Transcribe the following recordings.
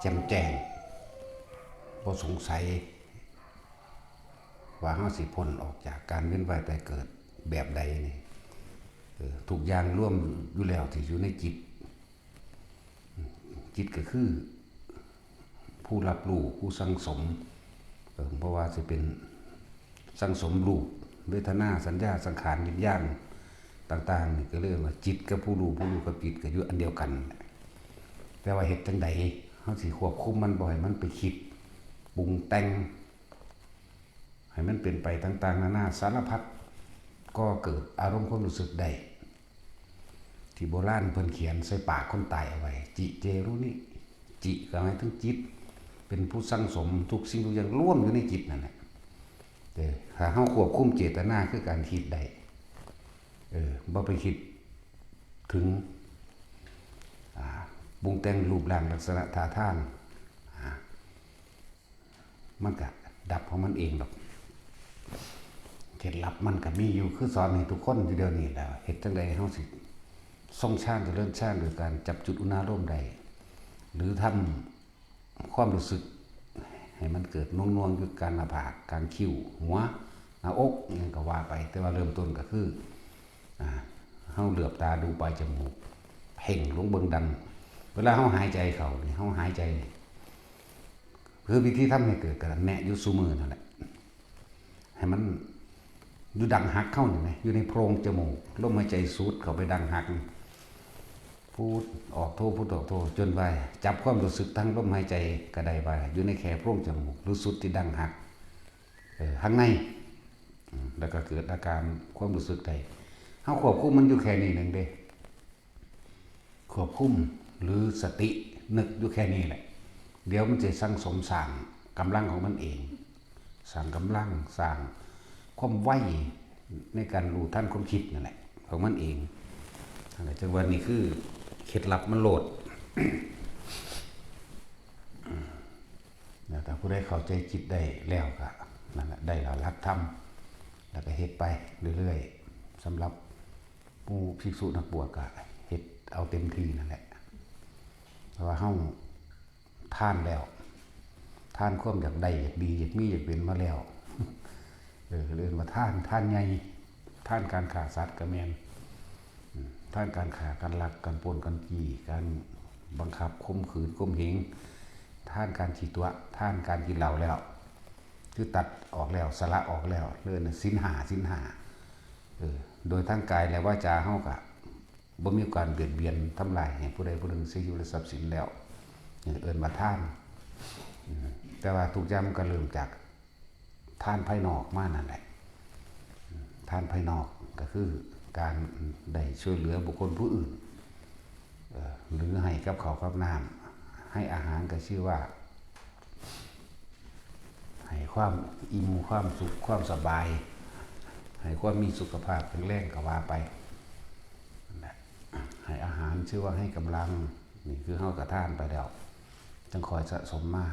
แจ่มแจ้งบ่สงสัยว่าเฮาสิพ้นออกจากการเวียนว่ายตายเกิดแบบใดนี่ทุกอย่างร่วมอยู่แล้วที่อยู่ในจิตจิตก็คือผู้รับรู้ผู้สังสมเพราะว่าสิเป็นสังสมรูปเวทนาสัญญาสังขารวิญญาณต่างๆนี่ก็เรียกว่าจิตกับผู้รู้ผู้รู้กับจิตก็อยู่อันเดียวกันแต่ว่าเฮ็ดจังใดเฮาสิควบคุมมันบ่ให้มันไปคิดปรุงแต่งให้มันเป็นไปต่างๆนานาสารพัดก็เกิดอารมณ์ความรู้สึกได้ที่โบราณเพิ่นเขียนใส่ปากคนตายเอาไว้จิเจรุนิจิก็หมายถึงจิตเป็นผู้สังสมทุกสิ่งทุกอย่างร่วมอยู่ในจิตนั่นแหละถ้าเฮาควบคุมเจตนาคือการคิดได้บ่ไปคิดถึงปรุงแต่งรูปร่างลักษณะท่าทางมันก็ดับของมันเองหรอกเคล็ดลับมันก็มีอยู่คือสอนให้ทุกคนอยู่เดียวนี้แหละเฮ็ดจังได๋เฮาสิทรงฌานเจริญฌานโดยการจับจุดอุณาโลมได้หรือทำความรู้สึกให้มันเกิดน่วงๆอยู่กลางหน้าผากกลางคิ้วหัวหน้าอกนี่ก็ว่าไปแต่ว่าเริ่มต้นก็คือเฮาเหลือบตาดูปลายจมูกเพ่งลงเบิ่งดังเวลาเฮาหายใจเข้านี่เฮาหายใจคือวิธีทำให้เกิดกระแนะอยู่ซุมื้อนั่นแหละให้มันอยู่ดังหักเข้านี่มั้ยอยู่ในโพรงจมูกลมหายใจสูดเข้าไปดังหักพูดออกโทพูดออกโทจนไปจับความรู้สึกทั้งลมหายใจก็ได้ไปอยู่ในแค่โพรงจมูกรู้สุดที่ดังหักข้างในแล้วก็เกิดอาการความรู้สึกได้เฮาควบคุมมันอยู่แค่นี้นึงเด้ควบคุมหรือสตินึกอยู่แค่นี้แหละเดี๋ยวมันจะสร้างสมสร้างกำลังของมันเองสร้างกำลังสร้างความไวในการรู้ทันความคิดนั่นแหละของมันเองอะไรจังวันนี้คือเคล็ดลับมันโหลดแต่ผู้ใดเข้าใจจิตได้แล้วก็นั่นแหละได้แล้วรักธรรมแล้วก็เฮ็ดไปเรื่อยๆสำหรับผู้ภิกษุนักบวชก็เฮ็ดเอาเต็มที่นั่นแหละเพราะว่าเฮาท่านแล้วท่านความอยากได้อยากดีอยากมีอยากเป็นมาแล้วเรียกว่าท่านใหญ่ท่านการฆ่าสัตว์ก็แม่นท่านการฆ่าการลักการปล้นการจี้การบังคับข่มขืนข่มเหงท่านการฉีดตัวท่านการกินเหล้าแล้วคือตัดออกแล้วสละออกแล้วเรื่องศีลห้าโดยทั้งกายและวาจาเฮาก็บ่มีการเบียดเบียนทำลายให้ผู้ใดผู้หนึ่งเสียชีวิตและทรัพย์สินแล้วเอิ้นว่าท่านแต่ว่าทุกอย่างมันก็เริ่มจากท่านภายนอกมานั่นแหละท่านภายนอกก็คือการได้ช่วยเหลือบุคคลผู้อื่นหรือให้กับข้าวกับน้ำให้อาหารก็ชื่อว่าให้ความอิ่มความสุขความสบายให้ความมีสุขภาพแข็งแรงก็ว่าไปให้อาหารชื่อว่าให้กำลังนี่คือเฮากระท่านไปแล้วจังคอยสะสมมา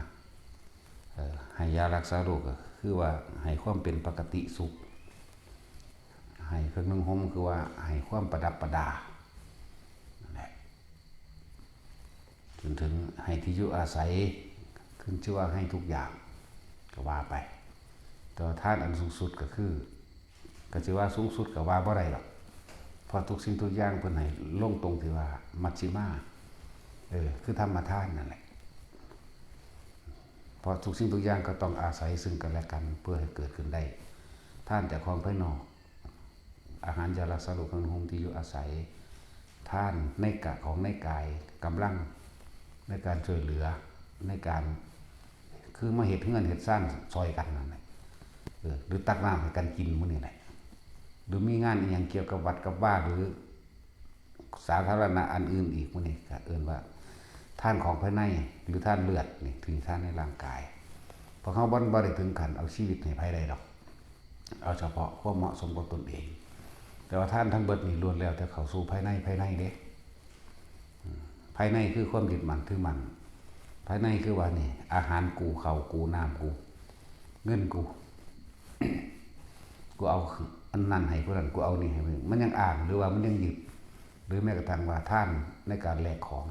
ให้ยารักษาโรคก็คือว่าให้ความเป็นปกติสุขให้เครื่องนึ่งห่มคือว่าให้ความประดับประดาจนถึงให้ที่อยู่อาศัยขึ้นชื่อว่าให้ทุกอย่างก็ว่าไปแต่ท่านอันสูงสุดก็คือก็ชื่อว่าสูงสุดก็ว่าบ่ได้หรอกเพราะทุกสิ่งทุกอย่างเพิ่นให้ลงตรงที่ว่ามัชฌิมาคือธรรมทานนั่นแหละเพราะทุกสิ่งทุกอย่างก็ต้องอาศัยซึ่งกันและกันเพื่อให้เกิดขึ้นได้ท่านจากของภายนอกอาหารยารักษาโรคเครื่องนุ่งห่มที่อยู่อาศัยท่านในกะของในกายกำลังในการช่วยเหลือในการคือมาเฮ็ดเฮือนเฮ็ดสร้างซอยกันนั่นแหละหรือตักน้ำให้กันกินมื้อนี้แหละหรือมีงานอีหยังเกี่ยวกับวัดกับว่าหรือสาธารณะอันอื่นอีกมื้อนี้ก็เอิ้นว่าท่านของภายในหรือท่านเลือดนี่ถึงท่านในร่างกายเพราะเขาบ่ได้ถึงขั้นเอาชีวิตให้ไผได้ดอกเอาเฉพาะความเหมาะสมกับตนเองแต่ว่าท่านทั้งเบิดนี่ล้วนแล้วแต่เข้าสู่ภายในเด้ภายในคือความยึดมั่นถือมั่นภายในคือว่านี่อาหารกูข้าวกูน้ำกูเงินกูกูเอาอันนั้นให้ผู้นั้นกูเอานี่ให้มึงมันยังอ้างหรือว่ามันยังยึดหรือแม้กระทั่งว่าท่านในการแลกของ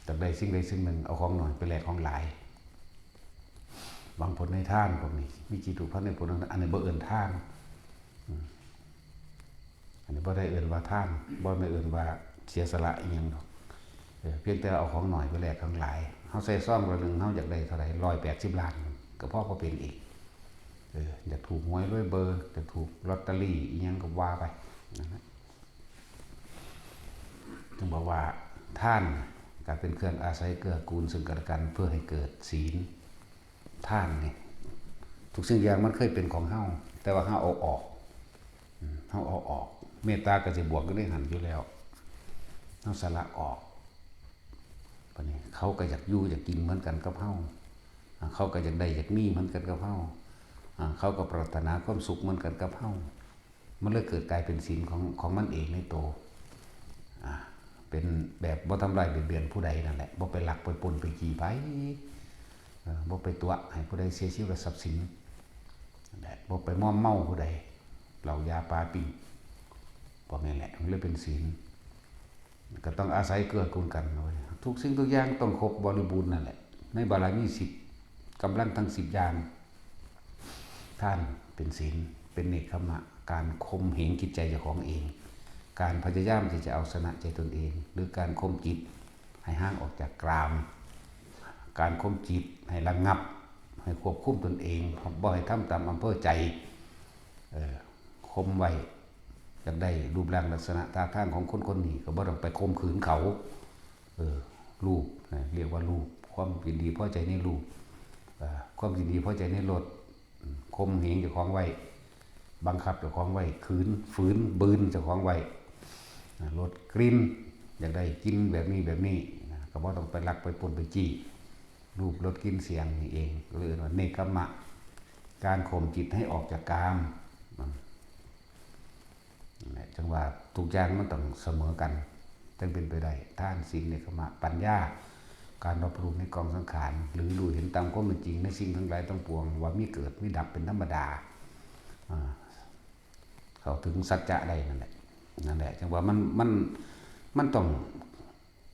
จากใดสิ่งใดสิ่งหนึ่งเอาของหน่อยไปแลกของหลายบางผลในท่านพวกนี้มีจิตถูกพันในผลอันนี้บ่เอิ้นท่านอันนี้บ่ได้เอิ้นว่าท่านบ่ได้เอิ้นว่าเสียสละอีหยังดอกเพียงแต่เอาของหน่อยไปแลกของหลายเฮาใส่ซ่อมละนึงเฮาอยากได้เท่าไหร่180ล้านก็พอเป็นอีกอยากถูกหวยรวยเบอร์อยากถูกลอตเตอรี่อีหยังก็ว่าไปนะจึงบอกว่าท่านการเป็นเครื่องอาศัยเกื้อกูลซึ่งกันและกันเพื่อให้เกิดศีลท่านนี่ทุกสิ่งอย่างมันเคยเป็นของเฮาแต่ว่าเฮาเอาออกเมตตาก็สิบวกก็ได้หันอยู่แล้วเฮาสละออกปานนี้เขาก็อยากอยู่อยากกินเหมือนกันกับเฮาเขาก็อยากได้อยากมีเหมือนกันกับเฮาเขาก็ปรารถนาความสุขเหมือนกันกับเฮามันเลยเกิดกลายเป็นศีลของมันเองในโตเป็นแบบบ่ทำลายเบียดผู้ใดนั่นแหละบ่ไปลักไปปล้นไปจี้ไผบ่ไปตัวให้ผู้ใดเสียชีวิตทรัพย์สินนั่นแหละบ่ไปม่อมเมาผู้ใดเหล้ายาปลาปิ้งพวกนี้แหละมันเลยเป็นศีลก็ต้องอาศัยเกื้อกูลกันทุกสิ่งทุกอย่างต้องครบบริบูรณ์นั่นแหละในบารมี10กำลังทั้ง10อย่างท่านเป็นศีลเป็นเนกขมะการข่มเหงจิตใจเจ้าของเองการพยายามที่จะเอาชนะใจตนเองหรือการข่มจิตให้ห่างออกจากกามการข่มจิตให้ระงับให้ควบคุมตนเองบ่ให้ทำตามอำเภอใจข่มไว้อยากได้รูปร่างลักษณะท่าทางของคนนี้ก็บ่ต้องไปข่มขืนเขารูปเรียกว่ารูปความยินดีพอใจในรูปความยินดีพอใจในรสข่มเหงเจ้าของไว้บังคับเจ้าของไว้ฝืนบืนเจ้าของไว้ลดกลิ่นอยากได้กินแบบนี้ก็บ่ต้องไปลักไปปล้นไปจี้รูปลดกลิ่นเสียงนี่เองเรียกว่าเนกขมะการข่มจิตให้ออกจากกามจังว่าทุกอย่างมันต้องเสมอกันจึงเป็นไปได้ท่านศีลเนกขมะปัญญาการรับรู้ในกองสังขารหรือรู้เห็นตามความเป็นจริงในสิ่งทั้งหลายทั้งปวงว่ามีเกิดมีดับเป็นธรรมดาเขาถึงสัจจะได้นั่นแหละจังว่ามันต้อง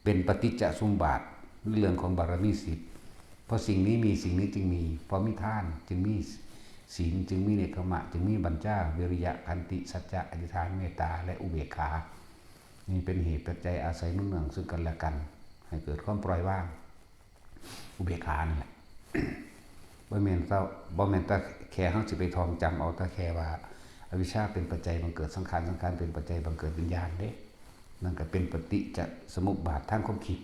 เป็นปฏิจจสมุปบาทเรื่องของบารมี10เพราะสิ่งนี้มีสิ่งนี้จึงมีเพราะมีทานจึงมีศีลจึงมีเนกขมะจึงมีบัญชาวิริยะขันติสัจจะอธิษฐานเมตตาและอุเบกขานี่เป็นเหตุปัจจัยอาศัยนุ่งเนืองซึ่งกันและกันให้เกิดความปล่อยวางอุเบกขานั่นแหละบ่แม่นแต่แค่เฮาสิไปท่องจำเอาแต่แค่ว่าอวิชชาเป็นปัจจัยบังเกิดสังขารเป็นปัจจัยบังเกิดวิญญาณเด้นั่นก็เป็นปฏิจจสมุปบาททางความคิด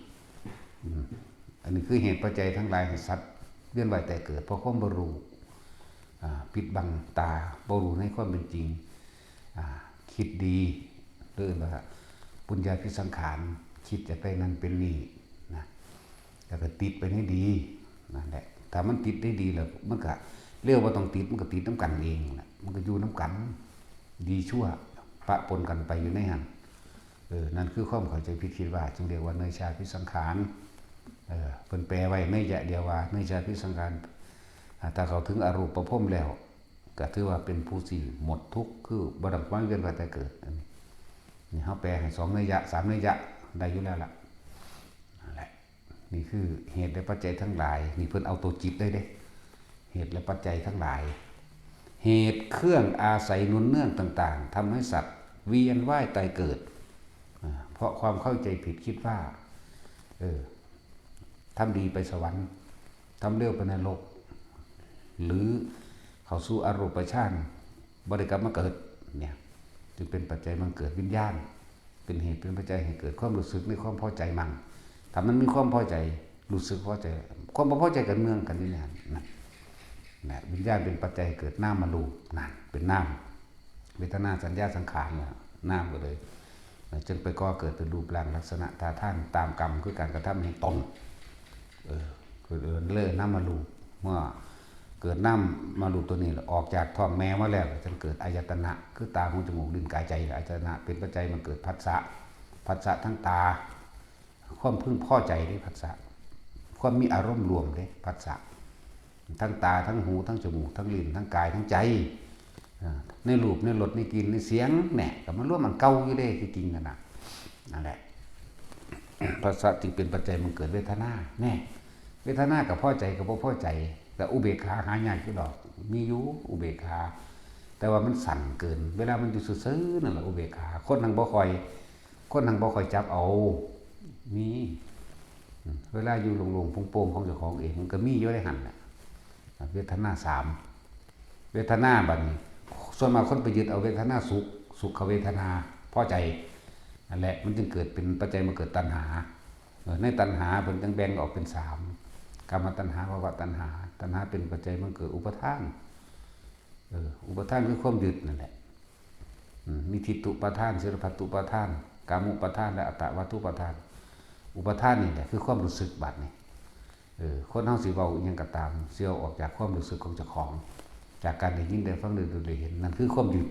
อันนี้คือเหตุปัจจัยทั้งหลายให้สัตว์เวียนว่ายแต่เกิดเพราะความบ่รู้ปิดบังตาบ่รู้ในความเป็นจริงคิดดีหรือว่าปุญญาภิสังขารคิดจะไปนั่นเป็นนี่นะแล้วก็ติดไปให้ดีนั่นแหละถ้ามันติดได้ดีแล้วมันก็เรียกว่าต้องติดมันก็ติดน้ำกันเองนะมันก็อยู่น้ำกันดีชั่วปะปนกันไปอยู่ในหันนั่นคือความเข้าใจผิดคิดว่าจึงเรียกว่าเนยชาภิสังขารเพิ่นแปลไว้ในยะเดียวว่าเนยชาภิสังขารถ้าเขาถึงอรูปภพแล้วก็ถือว่าเป็นผู้ที่หมดทุกข์คือบ่ต้องความเวียนว่ายแต่เกิดนี่เฮาแปลให้2นัยยะ3นัยยะได้อยู่แล้วล่ะนั่นแหละนี่คือเหตุและปัจจัยทั้งหลายนี่เพิ่นเอาตัวจิตได้เด้เหตุและปัจจัยทั้งหลายเหตุเครื่องอาศัยหนุนเนื่องต่างๆทำให้สัตว์เวียนว่ายตายเกิดเพราะความเข้าใจผิดคิดว่าทำดีไปสวรรค์ทำเลวไปนรกหรือเข้าสู่อรูปฌานบ่ได้กลับมาเกิดเนี่ยจึงเป็นปัจจัยมันเกิดวิญญาณเป็นเหตุเป็นปัจจัยให้เกิดความรู้สึกในความพอใจมั่งถ้ามันมีความพอใจรู้สึกพอใจความบ่พอใจกันเมืองกันนี่นะวิญญาณเป็นปัจจัยเกิดนามรูปนั่นเป็นนามเวทนาสัญญาสังขารเนี่ยนามก็เลยจึงไปก่อเกิดเป็นรูปร่างลักษณะท่าทางตามกรรมคือการกระทำแห่งตนคือเลื่อนน้ำมารูปเมื่อเกิดน้ำมารูปตัวนี้ออกจากท้องแม่มาแล้วจะเกิดอายตนะคือตาหูจมูกลิ้นกายใจอายตนะเป็นปัจจัยมันเกิดผัสสะทั้งตาความพึงพอใจได้ผัสสะความมีอารมณ์รวมได้ผัสสะทั้งตาทั้งหูทั้งจมูกทั้งลิ้นทั้งกายทั้งใจในรูปในรสในกลิ่นในเสียงเนี่ยก็มันร่วมมันเก่าอยู่ได้จริงๆนั่นแหละ ภาษาจึงเป็นปัจจัยมันเกิดเวทนาแน่เวทนากับพ่อใจกับพ่อใจแต่อุเบกขาหายากอยู่ดอกมีอยู่อุเบกขาแต่ว่ามันสั่นเกินเวลามันอยู่ซื่อๆนั่นแหละอุเบกขาคนทางบ่คอยจับเอามีเวลาอยู่หลงๆโป่งๆของเจ้าของเองมันก็มีอยู่ในหันน่ะเวทนา3เวทนาบัดนี้ส่วนมากคนไปยึดเอาเวทนาสุขเวทนาพอใจนั่นแหละมันจึงเกิดเป็นปัจจัยมาเกิดตัณหาในตัณหาเพิ่นจึงแบ่งออกเป็น3กามตัณหาภวตัณหาตัณหาเป็นปัจจัยมันเกิดอุปทานอุปทานคือความยึดนั่นแหละมีทิฏฐุปทานศิลปัตตุปทานกามุปทานและอัตตวัตถุปทานอุปทานนี่แหละคือความรู้สึกบัดนี่คนเฮาสิเว้าอีหยังก็ตามเสียวออกจากความรู้สึกของเจ้าของจากการได้ยินได้ฟังได้เห็นนั่นคือความยึด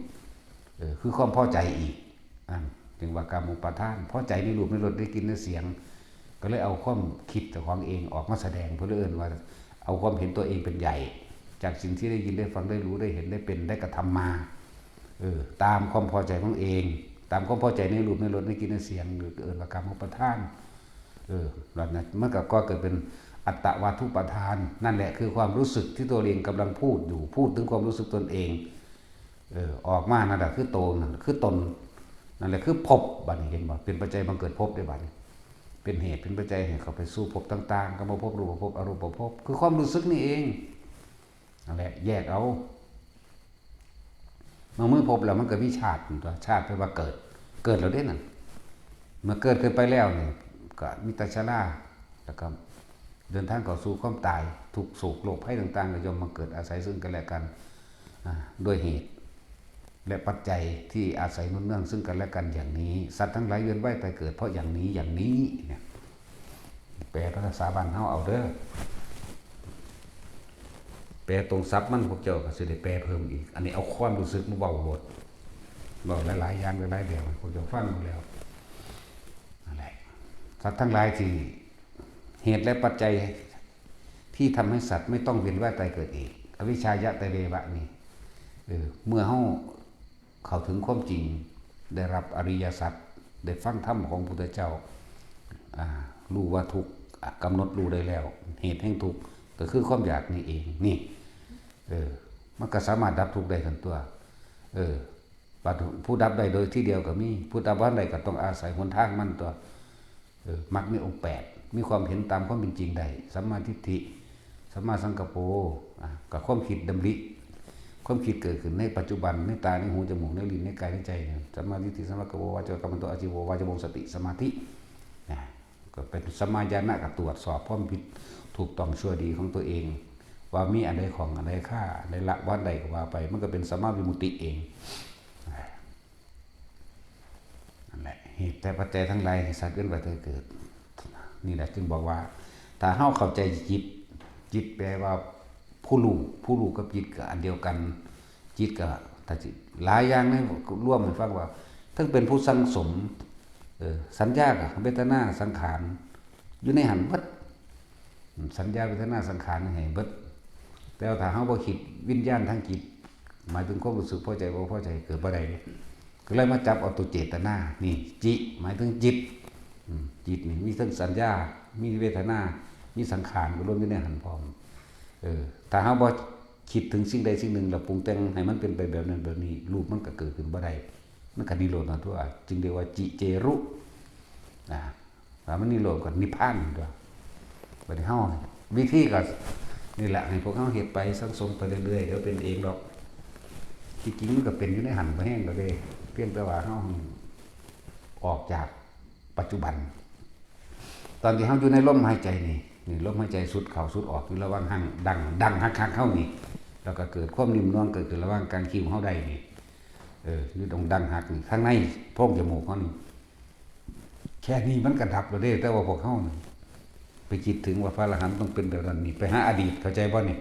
คือความพอใจอีกจึงว่ากามุปทานพอใจในรูปในรสได้กลิ่นได้เสียงก็เลยเอาความคิดเจ้าของเองออกมาแสดงเพื่อเอิ้นว่าเอาความเห็นตัวเองเป็นใหญ่จากสิ่งที่ได้ยินได้ฟังได้รู้ได้เห็นได้เป็นได้กระทำมาตามความพอใจของเองตามความพอใจในรูปในรสในกลิ่นในเสียงหรือเอิ้นว่ากามุปทานหลังนั้นมันก็เกิดเป็นอัตตวาทุปทานนั่นแหละคือความรู้สึกที่ตัวเองกำลังพูดอยู่พูดถึงความรู้สึกตนเองออกมานั่นแหละคือโตนั่นคือตนนั่นแหละคือภพบัดนี้เห็นบ่เป็นปัจจัยบังเกิดภพได้บัดนี้เป็นเหตุเป็นปัจจัยให้เขาไปสู่ภพต่างๆกรรมภพรูปภพอรูปภพคือความรู้สึกนี่เองนั่นแหละแยกเอาเมื่อภพแล้วมันก็มีชาติตัวชาติแปลว่าเกิดแล้วเด้นั่นเมื่อเกิดไปแล้วนี่ก็มีแต่ชราแล้วก็เดินทางเข้าสู่ความตายทุกโศกโรคภัยต่างๆก็ย่อมมาเกิดอาศัยซึ่งกันและกันด้วยเหตุและปัจจัยที่อาศัยนุ่นเนื่องซึ่งกันและกันอย่างนี้สัตว์ทั้งหลายเวียนว่ายตายเกิดเพราะอย่างนี้เนี่ยแปลภาษาบ้านเฮาเอาเด้อแปลตรงศัพท์มันพวกเจ้าก็สิได้แปลเพิ่มอีกอันนี้เอาความรู้สึกมาเว้าโหดเว้าหลายๆอย่างหลายๆแบบพวกเจ้าฟังหมดแล้วนั่นแหละสัตว์ทั้งหลายที่เหตุและปัจจัยที่ทำให้สัตว์ไม่ต้องเวียนว่ายตายเกิดอีกอวิชชายะตะเรวะนี่เมื่อเฮาเข้าถึงความจริงได้รับอริยสัจได้ฟังธรรมของพระพุทธเจ้ารู้ว่าทุกข์กำหนดรู้ได้แล้วเหตุแห่งทุกข์ก็คือความอยากนี่เองนี่มันก็สามารถดับทุกข์ได้ทั้งตัวผู้ดับได้โดยที่เดียวก็มีผู้ดับว่าใดก็ต้องอาศัยหนทางมันตัวมรรคมีองค์8มีความเห็นตามความเป็นจริงได้สัมมาทิฏฐิสัมมาสังกัปโปกับความคิดดำริความคิดเกิดขึ้นในปัจจุบันในตาในหูจมูกในลิ้นในกายในใจสัมมาทิฏฐิสัมมากัปโปวาจากรรมโตอาชีโววาจโมสติสมาธิก็เป็นสัมมาญาณะกับตรวจสอบความผิดถูกต้องชั่วดีของตัวเองว่ามีอะไรของอะไรค่าอะไรละวัดใดก็ว่าไปมันก็เป็นสัมมาวิมุตติเองนั่นแหละเหตุแต่ปัจจัยทั้งหลายสัตว์เกิดไปเกิดนี่แหละจึงบอกว่าถ้าเฮาเข้าใจจิตแปลว่าผู้รู้กับจิตก็อันเดียวกันจิตก็ถ้าจิตหลายอย่างให้ร่วมให้ฟังว่าทั้งเป็นผู้สังสมสัญญากับเวทนาสังขารอยู่ในหันเบิดสัญญาเวทนาสังขารให้เบิดแต่ถ้าเฮาบ่คิดวิญญาณทางจิตหมายถึงความรู้สึกพอใจบ่พอใจเกิดบ่ได้ก็เลยมาจับเอาตัวเจตนานี่จิหมายถึงจิตนี่มีทั้งสัญญามีเวทนามีสังขารก็รวมอยู่ในหันพร้อมถ้าเฮาบ่คิดถึงสิ่งใดสิ่งหนึ่งแล้วปรุงแต่งให้มันเป็นไปแบบนั้นแบบนี้รูปมันก็เกิดขึ้นบ่ได้มันก็นิโรธนะตัวจึงเรียกว่าจิเจรุว่ามันนิโรธกับนิพพานตัวบัดนี้เฮาวิธีก็นี่แหละให้พวกเฮาเฮ็ดไปสังสมไปเรื่อยๆเดี๋ยวเป็นเองดอกที่จริงมันก็เป็นอยู่ในหันบ่แห้งแล้วเด้เพียงแต่ว่าเฮาออกจากปัจจุบันตอนที่เฮาอยู่ในลมหายใจนี่ลมหายใจสุดเข้าสุดออกอยู่ระหว่างหั้งดังฮักๆเข้านี่แล้วก็เกิดความนิ่มนวลเกิดขึ้นระหว่างกลางคิ้วเฮาได้นี่อยู่ตรงดังหักนี่ข้างในโพรงจมูกเฮานี่แค่นี้มันก็ดับแล้วเด้แต่ว่าพวกเฮานี่ไปคิดถึงว่าพระอรหันต์ต้องเป็นแบบนั้นนี่ไปหาอดีตเข้าใจบ่นี่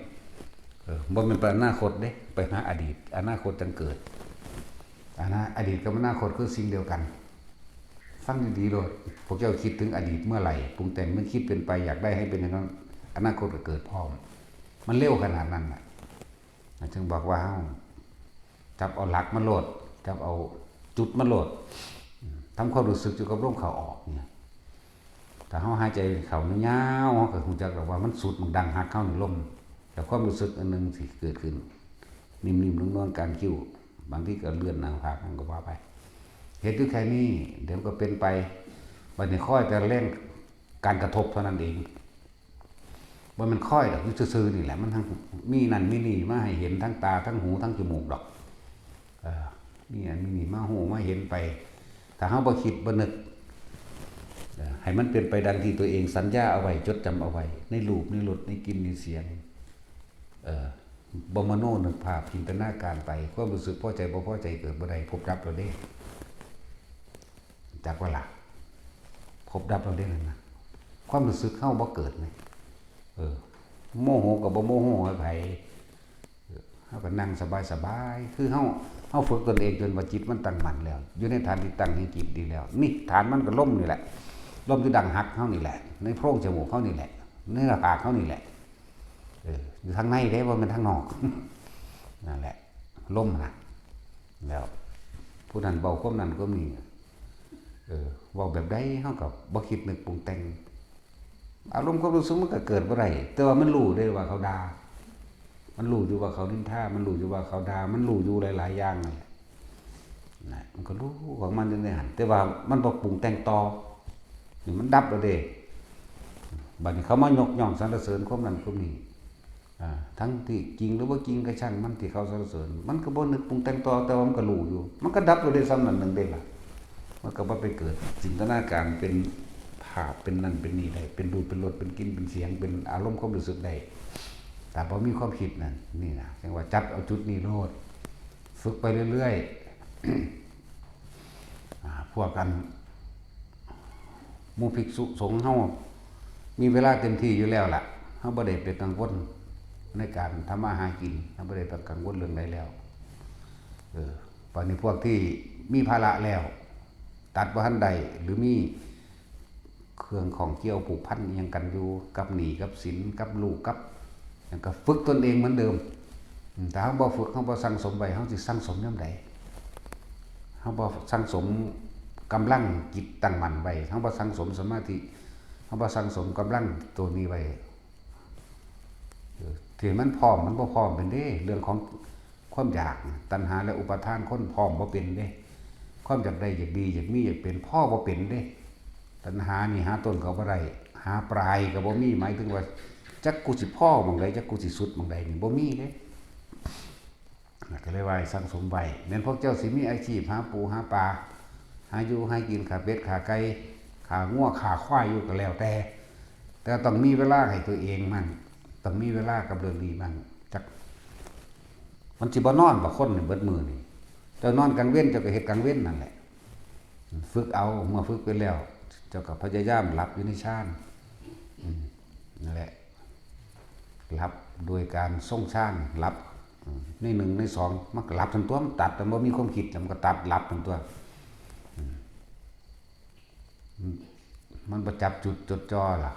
บ่แม่นไปอนาคตเด้ไปหาอดีตอนาคตจังเกิดอดีตกับอนาคตคือสิ่งเดียวกันฟังดีๆโลดพวกเจ้าคิดถึงอดีตเมื่อไหร่ปรุงแต่งเมื่อคิดเป็นไปอยากได้ให้เป็นอย่างนั้นอนาคตก็เกิดพร้อมมันเร็วขนาดนั้นน่ะจึงบอกว่าเฮาจับเอาหลักมาโหลดจับเอาจุดมาโหลดทำความรู้สึกอยู่กับลมเข้าออกเนี่ย ถ้าเฮาหายใจเข้ายาวๆเฮาก็รู้จักแล้วว่ามันสุดมันดังหักเข้าในลมแต่ความรู้สึกอันนึงสิเกิดขึ้นนิ่มๆนุ่มๆการคิ้วบางทีก็เลื่อนหน้าผากมันก็ว่าไปเฮ็ดอยู่แค่นี้เดี๋ยวก็เป็นไปบัดนี้ค่อยแต่เล่นการกระทบเท่านั้นเองบ่มันค่อยดอกอยู่ซื่อๆนี่แหละมันทั้งมีนั่นมีนี่มาให้เห็นทั้งตาทั้งหูทั้งจมูกดอกมีอันมีนี่มาหูมาเห็นไปถ้าเฮาบ่คิดบ่นึกให้มันเป็นไปดังที่ตัวเองสัญญาเอาไว้จดจำเอาไว้ในรูปในรสในกลิ่นในเสียงบ่มโนนึกภาพจินตนาการไปความรู้สึกพอใจบ่พอใจเกิดบ่ได้พบรับเราเด้จักว่าล่ะพบรับเราได้นั่นนะความรู้สึกเฮาบ่เกิดนี่โมโหก็บ่โมโหให้ไผเฮาก็นั่งสบายๆคือเฮาฝึกตนเองจนว่าจิตมันตั้งมั่นแล้วอยู่ในฐานที่ตั้งแห่งจิตดีแล้วนี่ฐานมันก็ล่มนี่แหละล่มอยู่ดังหักเฮานี่แหละในโพรงจมูกเฮานี่แหละในหน้าผากเฮานี่แหละอยู่ทางในเด้บ่แม่นทางนอกนั่นแหละล่มน่ะแล้วผู้นั้นเว้าความนั้นก็มีเว้าแบบใดเฮาก็บ่คิดนึกปรุงแต่งอารมณ์ความรู้สึกมันก็เกิดบ่ได้แต่ว่ามันรู้ได้ว่าเขาด่ามันรู้อยู่ว่าเขานินทามันรู้อยู่ว่าเขาด่ามันรู้อยู่หลายๆอย่างนั่นแหละมันก็รู้ของมันอยู่ในหันแต่ว่ามันบ่ปรุงแต่งต่อนี่มันดับแล้วเด้บัดนี้เขามายกย่องสรรเสริญความนั้นความนี้ทั้งที่จริงหรือบ่จริงก็ช่างมันที่เขาสรรเสริญมันก็บ่นึกปรุงแต่งต่อแต่ว่ามันก็รู้อยู่มันก็ดับแล้วได้ซ้ำนั้นนึงเด้ล่ะมันก็บ่ไปเกิดจินตนาการเป็นภาพเป็นนั่นเป็นนี่ได้เป็นรูปเป็นรสเป็นกลิ่นเป็นเสียงเป็นอารมณ์ความรู้สึกได้แต่พอมีความคิดนั่นนี่นะแสดงว่าจับเอาจุดนี้โลดฝึกไปเรื่อยๆพวกกันหมู่ภิกษุสงฆ์เฮามีเวลาเต็มที่อยู่แล้วล่ะเฮาบ่ได้ไปกังวลในการทำมาหากินเฮาบ่ได้ไปกังวลเรื่องใดแล้วตอนนี้พวกที่มีภาระแล้วตัดบ่ทันใดหรือมีเครื่องของเกี่ยวผูกพันยังกันอยู่กับหนี้กับสินกับลูกกับอย่างก็ฝึกตนเองเหมือนเดิมแต่เฮาบ่ฝึกเฮาบ่สั่งสมไว้เฮาสิสั่งสมยามใดเฮาบ่สั่งสมกำลังจิตตั้งมั่นไว้เฮาบ่สั่งสมสมาธิเฮาบ่สั่งสมกำลังตัวนี้ไว้ที่มันพร้อมมันบ่พร้อมเป็นเด้เรื่องของความอยากตัณหาและอุปาทานคนพร้อมบ่เป็นเด้ความอยากได้อยากดีอยากมีอยากเป็นพ่อบ่เป็นเด้ตัณหานี่หาต้นก็บ่ได้หาปลายก็บ่มีหมายถึงว่าจักกูสิพ่อหม่องใดจักกูสิสุดหม่องใดนี่บ่มีเด้ก็เลยว่าสั่งสมไว้แม่นพวกเจ้าสิมีอาชีพหาปูหาปลาหาอยู่หากินขาเป็ดขาไก่ขางัวขาควายอยู่ก็แล้วแต่ต้องมีเวลาให้ตัวเองมั่นต้องมีเวลากับเรื่องนี้มั่นจักมันสิบ่นอนบ่คนนี่เบิดมื้อนี่เจ้านอนกลางเว้นเจ้าก็เฮ็ดกลางเว้นนั่นแหละฝึกเอาเมื่อฝึกไปแล้วเจ้าก็พยายามหลับอยู่ในฌานนั่นแหละหลับโดยการทรงฌานหลับใน1ใน2มันก็หลับทั้งตัวมันตัดแต่บ่มีความคิดมันก็ตัดหลับทั้งตัวมันประจับจุดจดจ่อล่ะ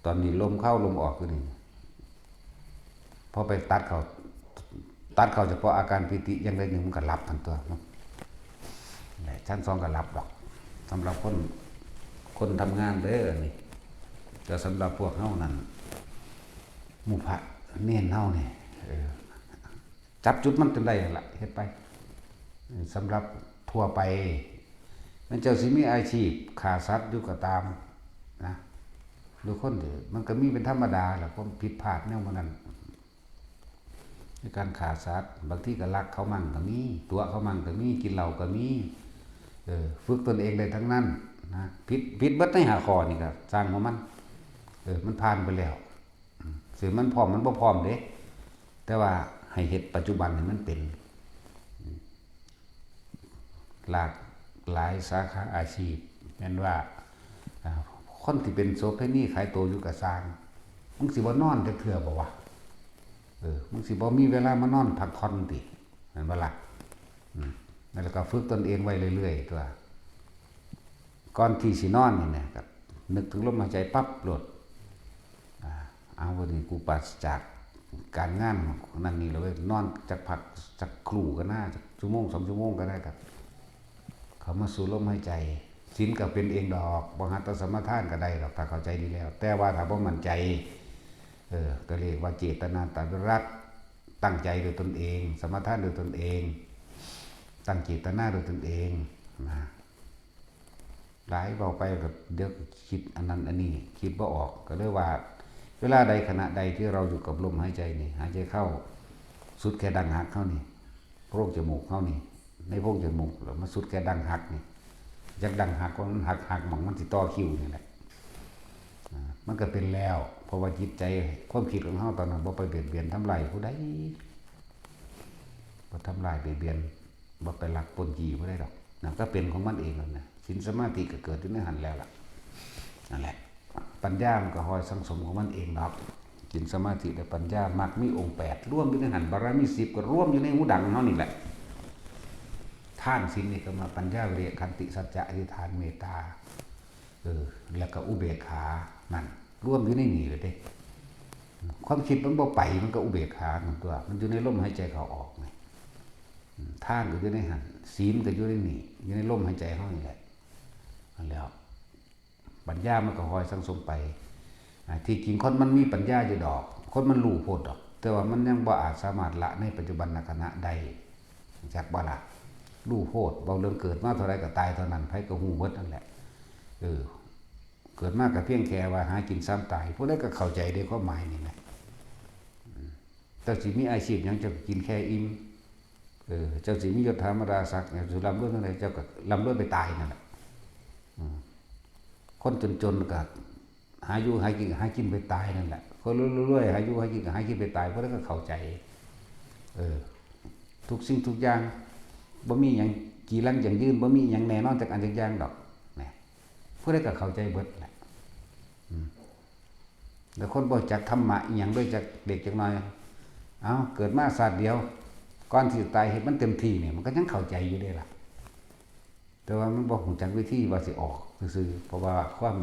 ตอนนี้ลมเข้าลมออกอยู่นี่พอไปตัดเขาเฉพาะอาการปิติอย่างใดหนึ่งมันก็หลับทั้งตัวชั้น2ก็หลับดอกสำหรับคนทำงานเด้อนี่แต่สำหรับพวกเฮานั่นหมู่พระเน้นเฮานี่จับจุดมันจนได้ล่ะเฮ็ดไปสำหรับทั่วไปมันเจ้าสิมีอาชีพฆ่าสัตว์อยู่ก็ตามนะดูคนเด้อมันก็มีเป็นธรรมดาแหละความผิดพลาดแนวนั้นในการฆ่าสัตว์บางทีก็ลักเขามั่งก็มีตัวเขามั่งก็มีกินเหล้าก็มีฝึกตนเองได้ทั้งนั้นนะผิดเบิดในหาข้อนี่ก็สร้างของมันมันผ่านไปแล้วสิมันพร้อมมันบ่พร้อมเด้แต่ว่าให้เฮ็ดปัจจุบันให้มันเป็นหลากหลายสาขาอาชีพแม่นว่าคนที่เป็นโสเภณีขายตัวอยู่กับสร้างมึงสิบ่นอนจักเทื่อบ่วะมึงสิบ่มีเวลามานอนพักผ่อนติแม่นบ่ล่ะแล้วก็ฝึกตนเองไว้เรื่อยๆตัวก่อนที่สินอนนี่นะก็นึกถึงลมหายใจปั๊บโลดเอาวันนี้กูปราศจากการงานนั่นนี่แล้วเว้ยนอนจักพักจักครู่ก็น่าจักชั่วโมง2 ชั่วโมงก็ได้ครับเขามาสู่ลมหายใจ ศีลก็เป็นเองดอกบ่หัตถสมาทานก็ได้ดอกถ้าเข้าใจดีแล้ว แต่ว่าถ้าบ่มั่นใจก็เรียกว่าเจตนาตรักตั้งใจโดยตนเองสมาทานโดยตนเองตั้งเจตนาโดยตนเองนะหลายเบาไปกับเดี๋ยวคิดอันนั้นอันนี้คิดบ่ออกก็เลยว่าเวลาใดขณะใดที่เราอยู่กับลมหายใจนี่หายใจเข้าสุดแค่ดังหักเข้านี่โพรงจมูกเข้านี่ในโพรงจมูกแล้วมาสุดแค่ดังหักนี่จากดังหักก็มันหักหม่องมันสิต่อคิวนี่แหละมันก็เป็นแล้วเพราะว่าจิตใจความคิดของเฮาตอนนั้นบ่ไปเบียดเบียนทำลายผู้ใดบ่ทำลายเบียดเบียนบ่ไปลักปล้นจี้ผู้ใดดอกนั่นก็เป็นของมันเองแล้วนะศีลสมาธิก็เกิดอยู่ในหันแล้วล่ะนั่นแหละปัญญามันก็คอยสังสมของมันเองดอกศีลสมาธิและปัญญามักมีองค์8ร่วมอยู่ในหันบารมี10ก็ร่วมอยู่ในหูดังเฮานี่แหละทานศีลนี่ก็มาปัญญาวิริยะขันติสัจจะอธิษฐานเมตตาแล้วก็อุเบกขานั่นร่วมอยู่ในนี่เลยเด้ความคิดมันบ่ไปมันก็อุเบกขาตัวมันอยู่ในลมหายใจเข้าออกไงทานก็อยู่ในหันศีลก็อยู่ในนี่อยู่ในลมหายใจเฮานี่แหละนั่นแล้วปัญญามันก็คอยสังสมไปที่จริงคนมันมีปัญญาอยู่ดอกคนมันรู้โพดดอกแต่ว่ามันยังบ่อาจสามารถละในปัจจุบันขณะใดจักบ่ล่ะรู้โพดเบาเรื่องเกิดมาเท่าไรก็ตายเท่านั้นไผก็ฮู้หมดนั่นแหละเกิดมาก็เพียงแค่ว่าหากินซ้ำตายผู้ใดก็เข้าใจได้ความหมายนี่แหละเจ้าสิมีอาชีพหยังจะกินแค่อิ่มเจ้าสิมียศธรรมดาศักดิ์สุร่ำรวยเท่าไรเจ้าก็ร่ำรวยไปตายนั่นแหละคนจนๆก็หาอยู่หากินไปตายนั่นแหละคนรวยๆหาอยู่หากินไปตายเพราะนั้นก็เข้าใจทุกสิ่งทุกอย่างบ่มีหยังกี่ลังอย่างยืนบ่มีหยังแน่นอนจากอันจักอย่างดอกนะผู้ใดก็เข้าใจเบิดแหละแล้วคนบ่จักธรรมะอีหยังด้วยจักเด็กจักน้อยเกิดมาศาสตร์เดียวก่อนที่ตายเฮ็ดมันเต็มที่เนี่ยมันก็ยังเข้าใจอยู่ได้ล่ะแต่ว่ามันบ่ฮู้จักวิธีว่าสิออกซื่อๆเพราะว่าความ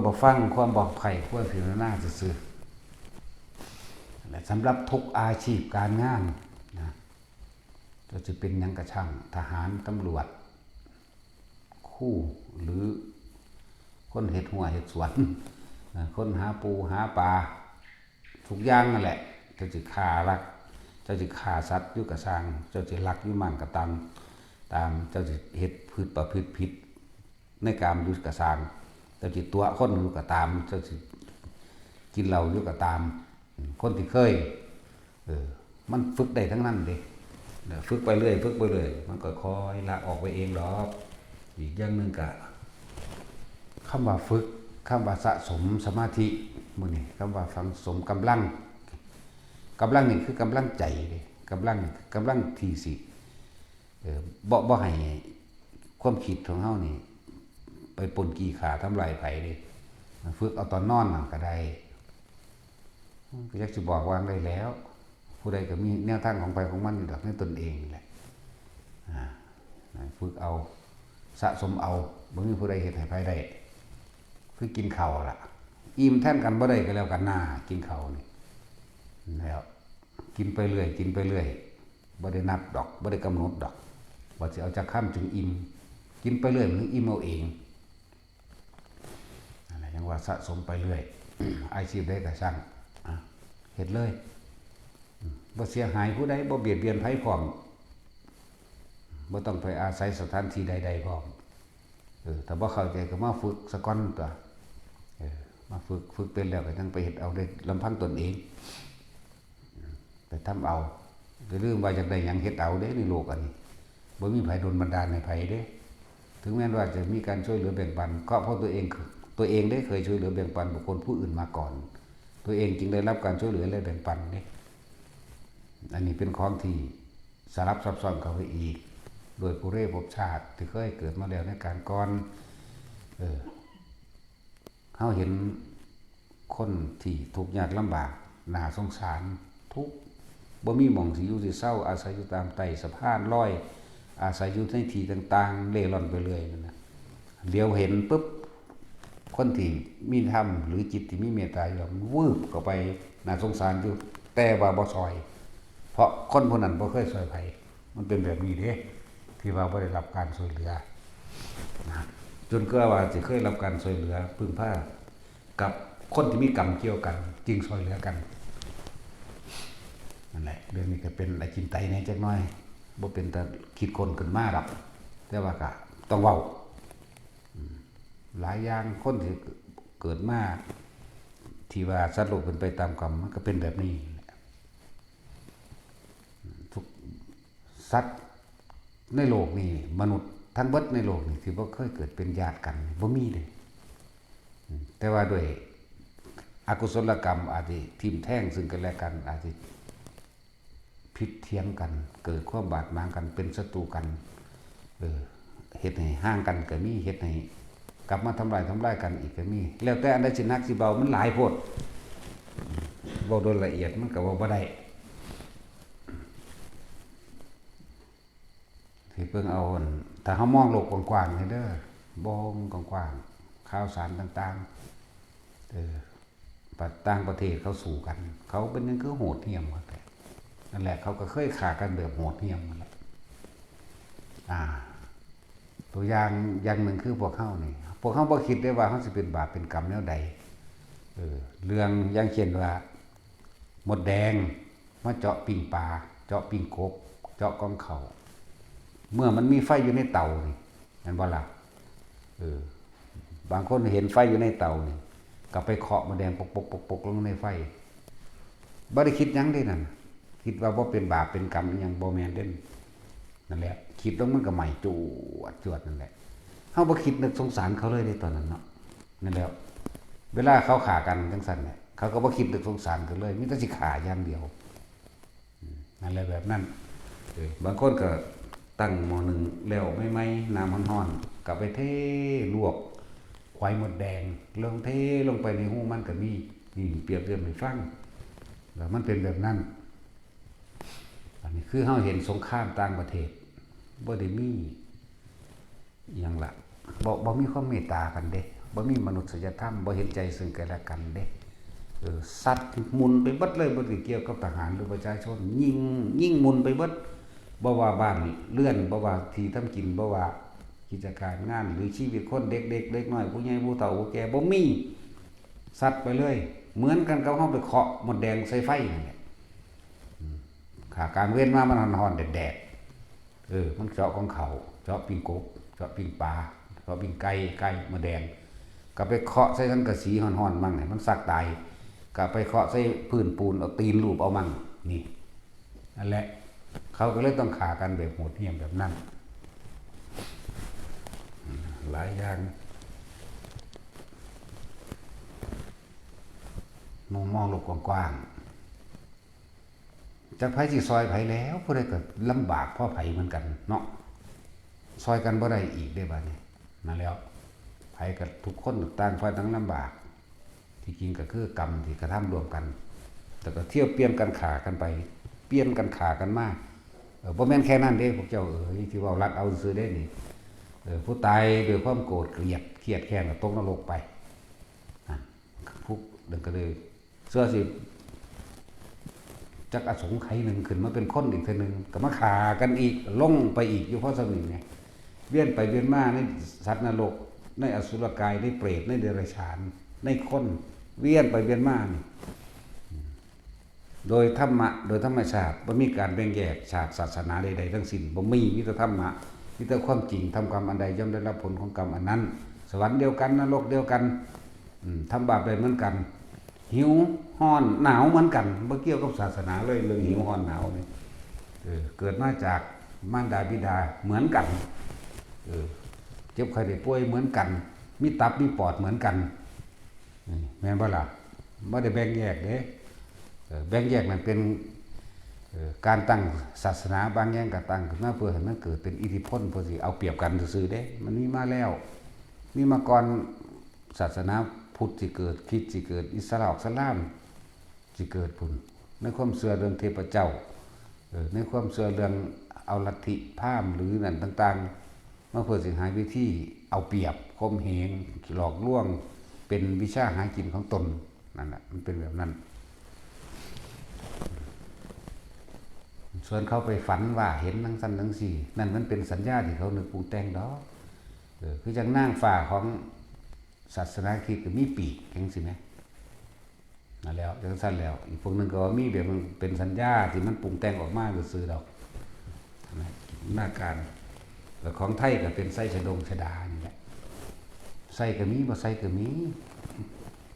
บ่ฟังความบ่ไผความพิจารณาซื่อๆและสำหรับทุกอาชีพการงานนะจะเป็นหยังกระช่างทหารตำรวจคู่หรือคนเฮ็ดหัวเฮ็ดสวนคนหาปูหาปลาทุกอย่างนั่นแหละเจ้าสิฆ่ารักเจ้าสิฆ่าสัตว์อยู่กระสร้างเจ้าสิลักอยู่มั่นกระตามเจ้าสิเฮ็ดพืชประพฤติผิดในกามอยู่กระสร้างเจ้าสิตัวคนอยู่กระตามเจ้าสิกินเหล้าอยู่กระตามคนที่เคยมันฝึกได้ทั้งนั้นเด้ฝึกไปเรื่อยมันก็ค่อยละออกไปเองดอกอีกอย่างนึงก็คำว่าฝึกคำว่าสะสมสมาธิมื้อนี้คำว่าสังสมกำลังนี่คือกำลังใจเด้กำลังที่สิบ่ให้ความคิดของเฮานี่ไปปนกี้ขาทำลายไผเด้ฝึกเอาตอนนอนก็ได้ก็อยากสิบอกวางได้แล้วผู้ใดก็มีแนวทางของไปของมันอยู่ดอกในตนเองแหละฝึกเอาสะสมเอาบ่มีผู้ใดเฮ็ดให้ไผได้คือกินข้าวล่ะอิ่มแทนกันบ่ได้ก็แล้วกันหน้ากินข้าวนี่แล้วกินไปเรื่อยบ่ได้นับดอกบ่ได้กำหนดดอกว่าสิเอาจักค่ำจึงอิ่มกินไปเรื่อยมันอิ่มเอาเองอะไรอย่างว่าสะสมไปเรื่อยอาชีพใดก็ช่างเฮ็ดเลยบ่เสียหายผู้ใดบ่เบียดเบียนไผพร้อมบ่ต้องไปอาศัยสถานที่ใดๆพร้อมถ้าบ่เข้าใจก็มาฝึกซะก่อนตัวมาฝึกเป็นแล้วก็ต้องไปเฮ็ดเอาได้ลำพังตนเองไปทำเอาอย่าลืมว่าอยากได้หยังเฮ็ดเอาเด้ในโลกอันนี้บ่มีไผดลบันดาลให้ไผเด้ถึงแม้ว่าจะมีการช่วยเหลือแบ่งปันก็เพราะตัวเองได้เคยช่วยเหลือแบ่งปันบุคคลผู้อื่นมาก่อนตัวเองจึงได้รับการช่วยเหลือและแบ่งปันนี่อันนี้เป็นของที่สลับซับซ้อนเข้าไปอีกโดยปุเรภพชาติที่เคยเกิดมาแล้วในการก่อนเฮาเห็นคนที่ทุกข์ยากลำบากน่าสงสารทุกข์บ่มีหม่องสิอยู่สิเศร้าอาศัยอยู่ตามใต้สะพานลอยอาศัยอยู่ในที่ต่างๆเล่ร่อนไปเรื่อยนั่นน่ะเดี๋ยวเห็นปุ๊บคนที่มีธรรมหรือจิตที่มีเมตตาอยู่มันวืบเข้าไปน่าสงสารอยู่แต่ว่าบ่ซอยเพราะคนผู้นั้นบ่เคยช่วยไผมันเป็นแบบนี้เด้ที่ว่าบ่ได้รับการช่วยเหลือ นะจนก็ว่าจะเคยรับการช่วยเหลือพึ่งพากับคนที่มีกรรมเกี่ยวกันจึงช่วยเหลือกันนั่นแหละเรื่องนี้ก็เป็นอะไรจินไตในจักน้อยบ่เป็นแต่คิดคนขึ้นมาหรอกแต่ว่าก็ต้องเว้าหลายอย่างคนที่เกิดมาที่ว่าสัตว์โลกเป็นไปตามกรรมมันก็เป็นแบบนี้ทุกสัตว์ในโลกนี้มนุษย์ทั้งเบิดในโลกนี้ที่บ่เคยเกิดเป็นญาติกันบ่มีเลยแต่ว่าด้วยอกุศลกรรมอาจจะทิ่มแท่งซึ่งกันและกันอาจจะผิดเถียงกันเกิดความบาดหมางกันเป็นศัตรูกันเฮ็ดให้ห่างกันก็มีเฮ็ดให้กลับมาทำลายกันอีกก็มีแล้วแต่อันใดสิหนักสิเบามันหลายโพดเว้าโดยละเอียดมันก็เว้าบ่ได้ที่เพิ่งเอาถ้าเฮามองโลกกว้างๆนี่เด้อมองกว้างๆข่าวสารต่างๆต่างประเทศเขาสู้กันเขาเป็นนึงคือโหดเหี้ยมว่าแต่นั่นแหละเขาก็เคยฆ่ากันแบบโหดเหี้ยมนั่นแหละตัวอย่างหนึ่งคือพวกเขานี่พวกเขาบ่คิดได้ว่าเขาสิเป็นบาปเป็นกรรมแนวใดเรื่องอย่างเช่นว่ามดแดงมาเจาะปิ้งปลาเจาะปิ้งกบเจาะกองเขาเมื่อมันมีไฟอยู่ในเตานี่นั่นบ่ล่ะบางคนเห็นไฟอยู่ในเตานี่ก็ไปเคาะมดแดงปกๆๆลงในไฟบ่ได้คิดหยังเด้นั่นคิดว่าบ่เป็นบาปเป็นกรรมอีหยังบ่แม่นเด้นั่นแหละคิดแล้วมันก็ใหม่จวดนั่นแหละเฮาบ่คิดนึกสงสารเขาเลยในตอนนั้นเนาะนั่นแล้วเวลาเขาฆ่ากันจังซั่นเนี่ยเขาก็บ่คิดนึกสงสารกันเลยมีแต่สิฆ่าอย่างเดียวนั่นแหละแบบนั้นบางคนก็ตั้งหม้อนึงแล้วไม่น้ำร้อนๆก็ไปเทลวกควายมดแดงลงเทลงไปในหูมันก็มีนี่เปรียบเทียบให้ฟังแล้วมันเป็นแบบนั้นอันนี้คือเฮาเห็นสงครามต่างประเทศบ่ได้มีหยังล่ะบ่มีความเมตตากันเด้บ่มีมนุษยธรรมบ่เห็นใจซึ่งกันและกันเด้สัตว์หมุนไปเบิดเลยบ่ได้เกี่ยวกับทหารหรือประชาชนยิงหมุนไปเบิดบ่ว่าบ้านเรือนบ่ว่าที่ทำกินบ่ว่ากิจการงานหรือชีวิตคนเด็กๆเล็กน้อยผู้ใหญ่ผู้เฒ่าผู้แก่บ่มีสัตว์ไปเลยเหมือนกันกับเฮาไปเคาะมดแดงใส่ไฟนั่นแหละขากลางเว้นมามันร้อนๆแดดๆมันเจาะของเขาเจาะปิ้งกบเจาะปิ้งปลาเจาะปิ้งไก่มดแดงก็ไปเคาะใส่สังกะสีร้อนๆมั่งให้มันสักตายก็ไปเคาะใส่พื้นปูนเอาตีนรูปเอามั่งนี่นั่นแหละเขาก็เลยต้องฆ่ากันแบบโหดเหี้ยมแบบนั้นหลายอย่างมองโลกกว้างๆจักไผสิซอยไผแล้วผู้ใดก็ลำบากเพราะไผเหมือนกันเนาะซอยกันบ่ได้อีกได้บัดนี้นั่นแล้วไผกับทุกคนต่างฝ่ายต่างลำบากที่จริงก็คือกรรมที่กระทำร่วมกันแต่ก็เที่ยวเปลี่ยนกันฆ่ากันไปเปลี่ยนกันฆ่ากันมาบ่แม่นแค่นั้นเด้พวกเจ้าที่ว่ารัดเอาซื่อได้นี่ผู้ตายด้วยความโกรธเกลียดเครียดแค้นก็ตกนรกไปพวกดังก็เลยเสื้อสิจักอสงไขยนึงขึ้นมาเป็นคนอีกเทื่อนึงก็มาฆ่ากันอีกลงไปอีกอยู่เพราะสมิงไงเวียนไปเวียนมาในสัตว์นรกในอสุรกายในเปรตในเดรัจฉานในคนเวียนไปเวียนมานี่โดยธรรมะโดยธรรมชาติบ่มีการแบ่งแยกชาติศาสนาใดๆทั้งสิ้นบ่มีแต่ธรรมะมีแต่ความจริงทำกรรมอันใดย่อมได้รับผลของกรรมอันนั้นสวรรค์เดียวกันนรกเดียวกันทำบาปได้เหมือนกันหิวร้อนหนาวเหมือนกันบ่เกี่ยวกับศาสนาเลยเรื่องหิวร้อนหนาวนี่เกิดมาจากมารดาบิดาเหมือนกันเจ็บไข้ได้ป่วยเหมือนกันมีตับมีปอดเหมือนกันแม่นบ่ล่ะบ่ได้แบ่งแยกเด้แบ่งแยกนั้นเป็นการตั้งศาสนาบางอย่างก็ตั้งขึ้นมาเพื่อให้มันเกิดเป็นอิทธิพลเพื่อสิเอาเปรียบกันซื่อๆเด้มันมีมาแล้วมีมาก่อนศาสนาพุทธสิเกิดคริสต์สิเกิดอิสลามสิเกิดพุ่นในความเชื่อเรื่องเทพเจ้าในความเชื่อเรื่องเอาลัทธิพราหมณ์หรือนั่นต่างๆมาเพื่อสิหาวิธีเอาเปรียบข่มเหงหลอกลวงเป็นวิชาหากินของตนนั่นแหละมันเป็นแบบนั้นส่วนเขาไปฝันว่าเห็นทั้งสั้นทั้งสี่นั่นมันเป็นสัญญาที่เขานึกปรุงแต่งดอก คือจังนางฟ้าของศาสนาคริสต์ก็มีปีกจังซี่แหมนั่นแล้วจังซั่นแล้วอีกพวกนึงก็มีแบบมันเป็นสัญญาที่มันปรุงแต่งออกมาซื่อๆดอกนะหน้าการแล้วของไทยก็เป็นไส้ชะดงชะดานี่แหละไส้ก็มีบ่ไส้ก็มี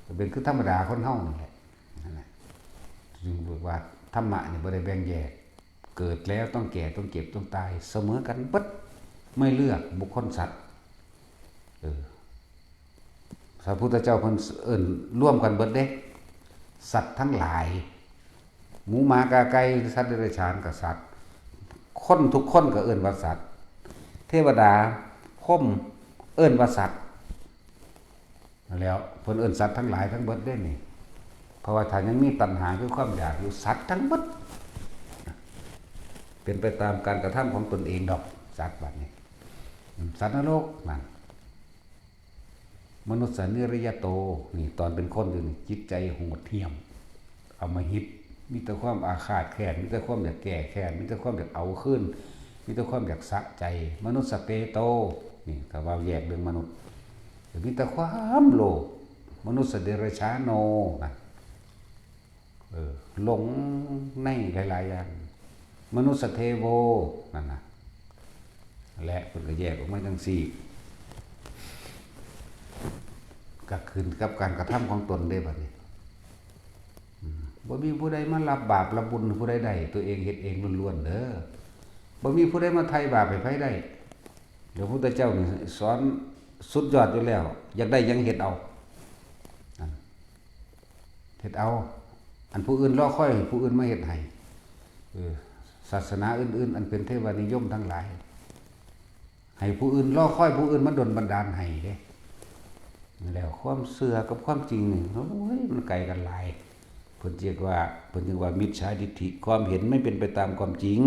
ก็เป็นคือธรรมดาคนเฮานี่แหละนั่นแหละจึงบอกว่าธรรมะนี่บ่ได้แบ่งแยกเกิดแล้วต้องแก่ต้องเก็บต้องตายเสมอกันเบิดไม่เลือกบุคคลสัตว์พระพุทธเจ้าเพิ่นร่วมกันเบิดเด้สัตว์ทั้งหลายหมูหมากาไก่สัตว์เดรัจฉานกับสัตว์คนทุกคนก็เอิ้นว่าสัตว์เทวดาพรหมเอิ้นว่าสัตว์แล้วเพิ่นเอิ้นสัตว์ทั้งหลายทั้งเบิดเด้นี่เพราะว่าถ้ายังมีตัณหาคือความอยากอยู่สัตว์ทั้งเบิดเป็นไปตามการกระทำของตนเองดอกสัตว์บัดนี้สัตว์นรกนั่นมนุษย์สันนิริยโตนี่ตอนเป็นคนอยู่นี่จิตใจโหดเหี้ยมอำมหิตมีแต่ความอาฆาตแค้นมีแต่ความอยากแก้แค้นมีแต่ความอยากเอาขึ้นมีแต่ความอยากสะใจมนุษย์สเตโตนี่ถ้าว่าแยกเรื่องมนุษย์มีแต่ความโลภมนุษย์เดรัจฉานโนนะหลงในหลายๆอย่างมนุษย์เทโวนั่นนะและเพิ่นก็แยกออกมาจังซี่ก็ขึ้นกับการกระทำของตนได้บัดนี้บ่มีผู้ใดมารับบาปรับบุญผู้ใดได้ตัวเองเฮ็ดเองล้วนๆเด้อบ่มีผู้ใดมาไถ่บาปให้ไผได้พระพุทธเจ้านี่สอนสุดยอดอยู่แล้วอยากได้ยังเฮ็ดเอาเฮ็ดเอาอันผู้อื่นรอคอยผู้อื่นมาเฮ็ดให้ศาสนาอื่นๆอันเป็นเทวนิยมทั้งหลายให้ผู้อื่นรอคอยผู้อื่นมาดลบันดาลให้เด้แล้วความเชื่อกับความจริงนี่โอ้ยมันไกลกันหลายเพิ่นเรียกว่ามิจฉาทิฏฐิความเห็นไม่เป็นไปตามความจริง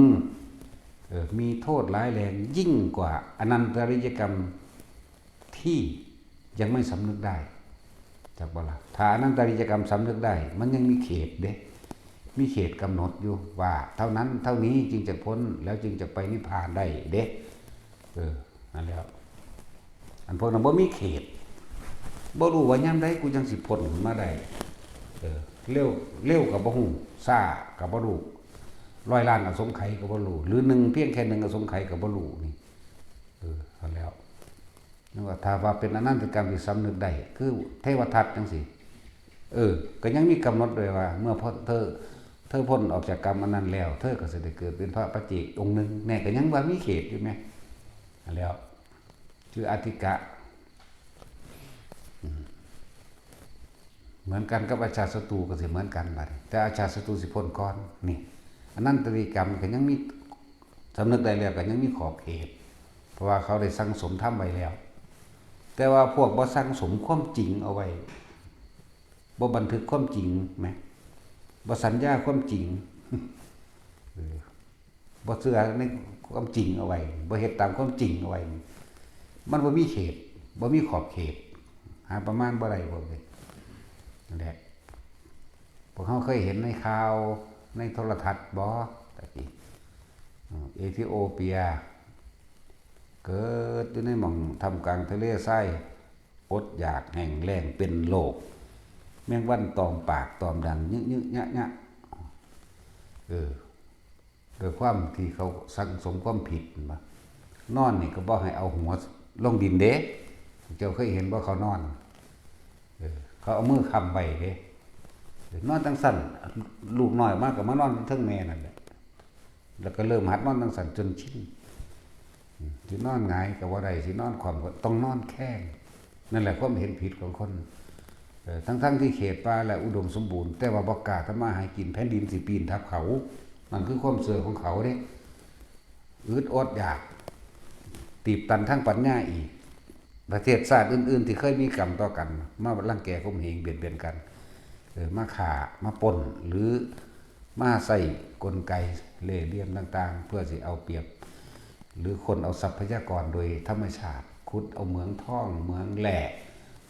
มีโทษร้ายแรงยิ่งกว่าอนันตริยกรรมที่ยังไม่สำนึกได้จักบ่ล่ะถ้าอนันตริยกรรมสำนึกได้มันยังมีเขตเด้มีเขตกำหนดอยู่ว่าเท่านั้นเท่านี้จึงจะพ้นแล้วจึงจะไปนิพพานได้เด้นั่นแล้วอันพวกนั้นบ่มีเขตบ่รู้ว่ายามใดกูจังสิพ้นมาได้เร็วก็บ่ฮู้ช้าก็บ่รู้100 ล้านอสงไขยก็บ่รู้หรือ1เพียงแค่1อสงไขยก็บ่รู้นี่นั่นแล้วนึกว่าถ้าว่าเป็นอนันตกรรมที่สำนึกได้คือเทวทัตจังซี่ก็ยังมีกำหนดด้วยว่าเมื่อเธอพ้นออกจากกรรมอันนั้นแล้วเธอก็จะได้เกิดเป็นพระปัจเจกองค์หนึ่งแน่ก็ยังว่ามีเขตอยู่ไหมแล้วชื่ออธิกะเหมือนกันกับอาชาติศัตรูก็สิเหมือนกันบัดแต่อาชาติศัตรูสิพ้นก่อนนี่อันนั้นตริกรรมก็ยังมีสำนึกได้แล้วก็ยังมีขอบเขตเพราะว่าเขาได้สั่งสมทำไว้แล้วแต่ว่าพวกบ่สั่งสมความจริงเอาไว้บ่บันทึกความจริงไหมบ่สัญญาความจริงบ่เชื่อในความจริงเอาไว้บ่เฮ็ดตามความจริงเอาไว้มันบ่มีเขตบ่มีขอบเขตหาประมาณบ่ได้พวกนี้นั่นแหละพวกเขาเคยเห็นในข่าวในโทรทัศน์บ่ตะกี้เอธิโอเปียเกิดอยู่ในหม่องทำกลางทะเลทรายอดอยากแห้งแล้งเป็นโรคแมงวันตอมปากตอมดังยึกๆยะโดยความที่เขาสั่งสมความผิดมานอนนี่ก็บ่ให้เอาหัวลงดินเด้เจ้าเคยเห็นบ่เขานอนเขาเอามือค้ำไว้เด้นอนตั้งสั่นลูกน้อยมากก็มานอนเทิงแม่นั่นแหละแล้วก็เริ่มหัดนอนตั้งสั่นจนชินสินอนหงายก็บ่ได้สินอนคว่ำก็ต้องนอนแข้งนั่นแหละความเห็นผิดของคนทั้งที่เขตป่าและอุดมสมบูรณ์แต่ว่าบ่กล้าทำมาหากินแผ่นดินสิปีนทับเขานั่นคือความเสื่อของเขาเด้อึดอดอยากตีบตันทั้งปัญญาอีกประเทศชาติอื่นๆที่เคยมีกรรมต่อกันมารังแกข่มเหงเบียดเบียนกันมาฆ่ามาปล้นหรือมาใส่กลไกเล่ห์เหลี่ยมต่างๆเพื่อสิเอาเปรียบหรือคนเอาทรัพยากรโดยธรรมชาติขุดเอาเหมืองทองเหมืองแร่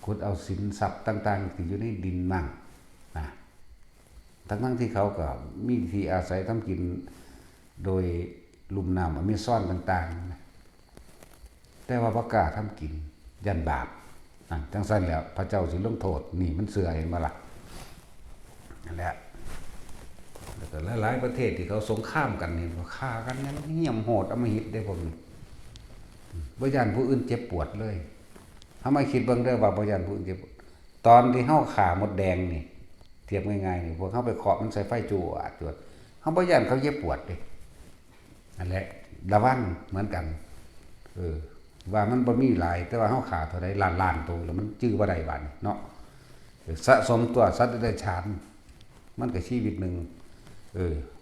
ขุดเอาสินทรัพย์ต่างๆที่อยู่ในดินมั่งนะทั้งที่เขาก็มีที่อาศัยทำกินโดยลุ่มน้ำอเมซอนต่างๆนะ แต่ว่าบ่กล้าทำกินยันบาปจังซั่นแล้วพระเจ้าสิลงโทษนี่มันเสื่อเห็นบ่ล่ะนั่นแหละแล้วก็หลายๆประเทศที่เขาสงครามกันนี่ก็ฆ่ากันเนี่ยเหี้ยมโหดอำมหิตได้พวกนี้บ่ย้านผู้อื่นเจ็บปวดเลยเฮามาคิดเบิ่งเด้อว่าบ่ย้านผู้อื่นเจ็บปวดตอนที่เฮาฆ่ามดแดงนี่เทียบง่ายๆนี่พวกเฮาไปเคาะมันใส่ไฟจวดเฮาบ่ย้านเขาเจ็บปวดเด้นั่นแหละระวังเหมือนกันว่ามันบ่มีหลายแต่ว่าเฮาฆ่าเท่าใดล้านๆตัวแล้วมันจื้อบ่ได้บัดเนาะสะสมตัวสัตว์เดรัจฉานมันก็ชีวิตนึง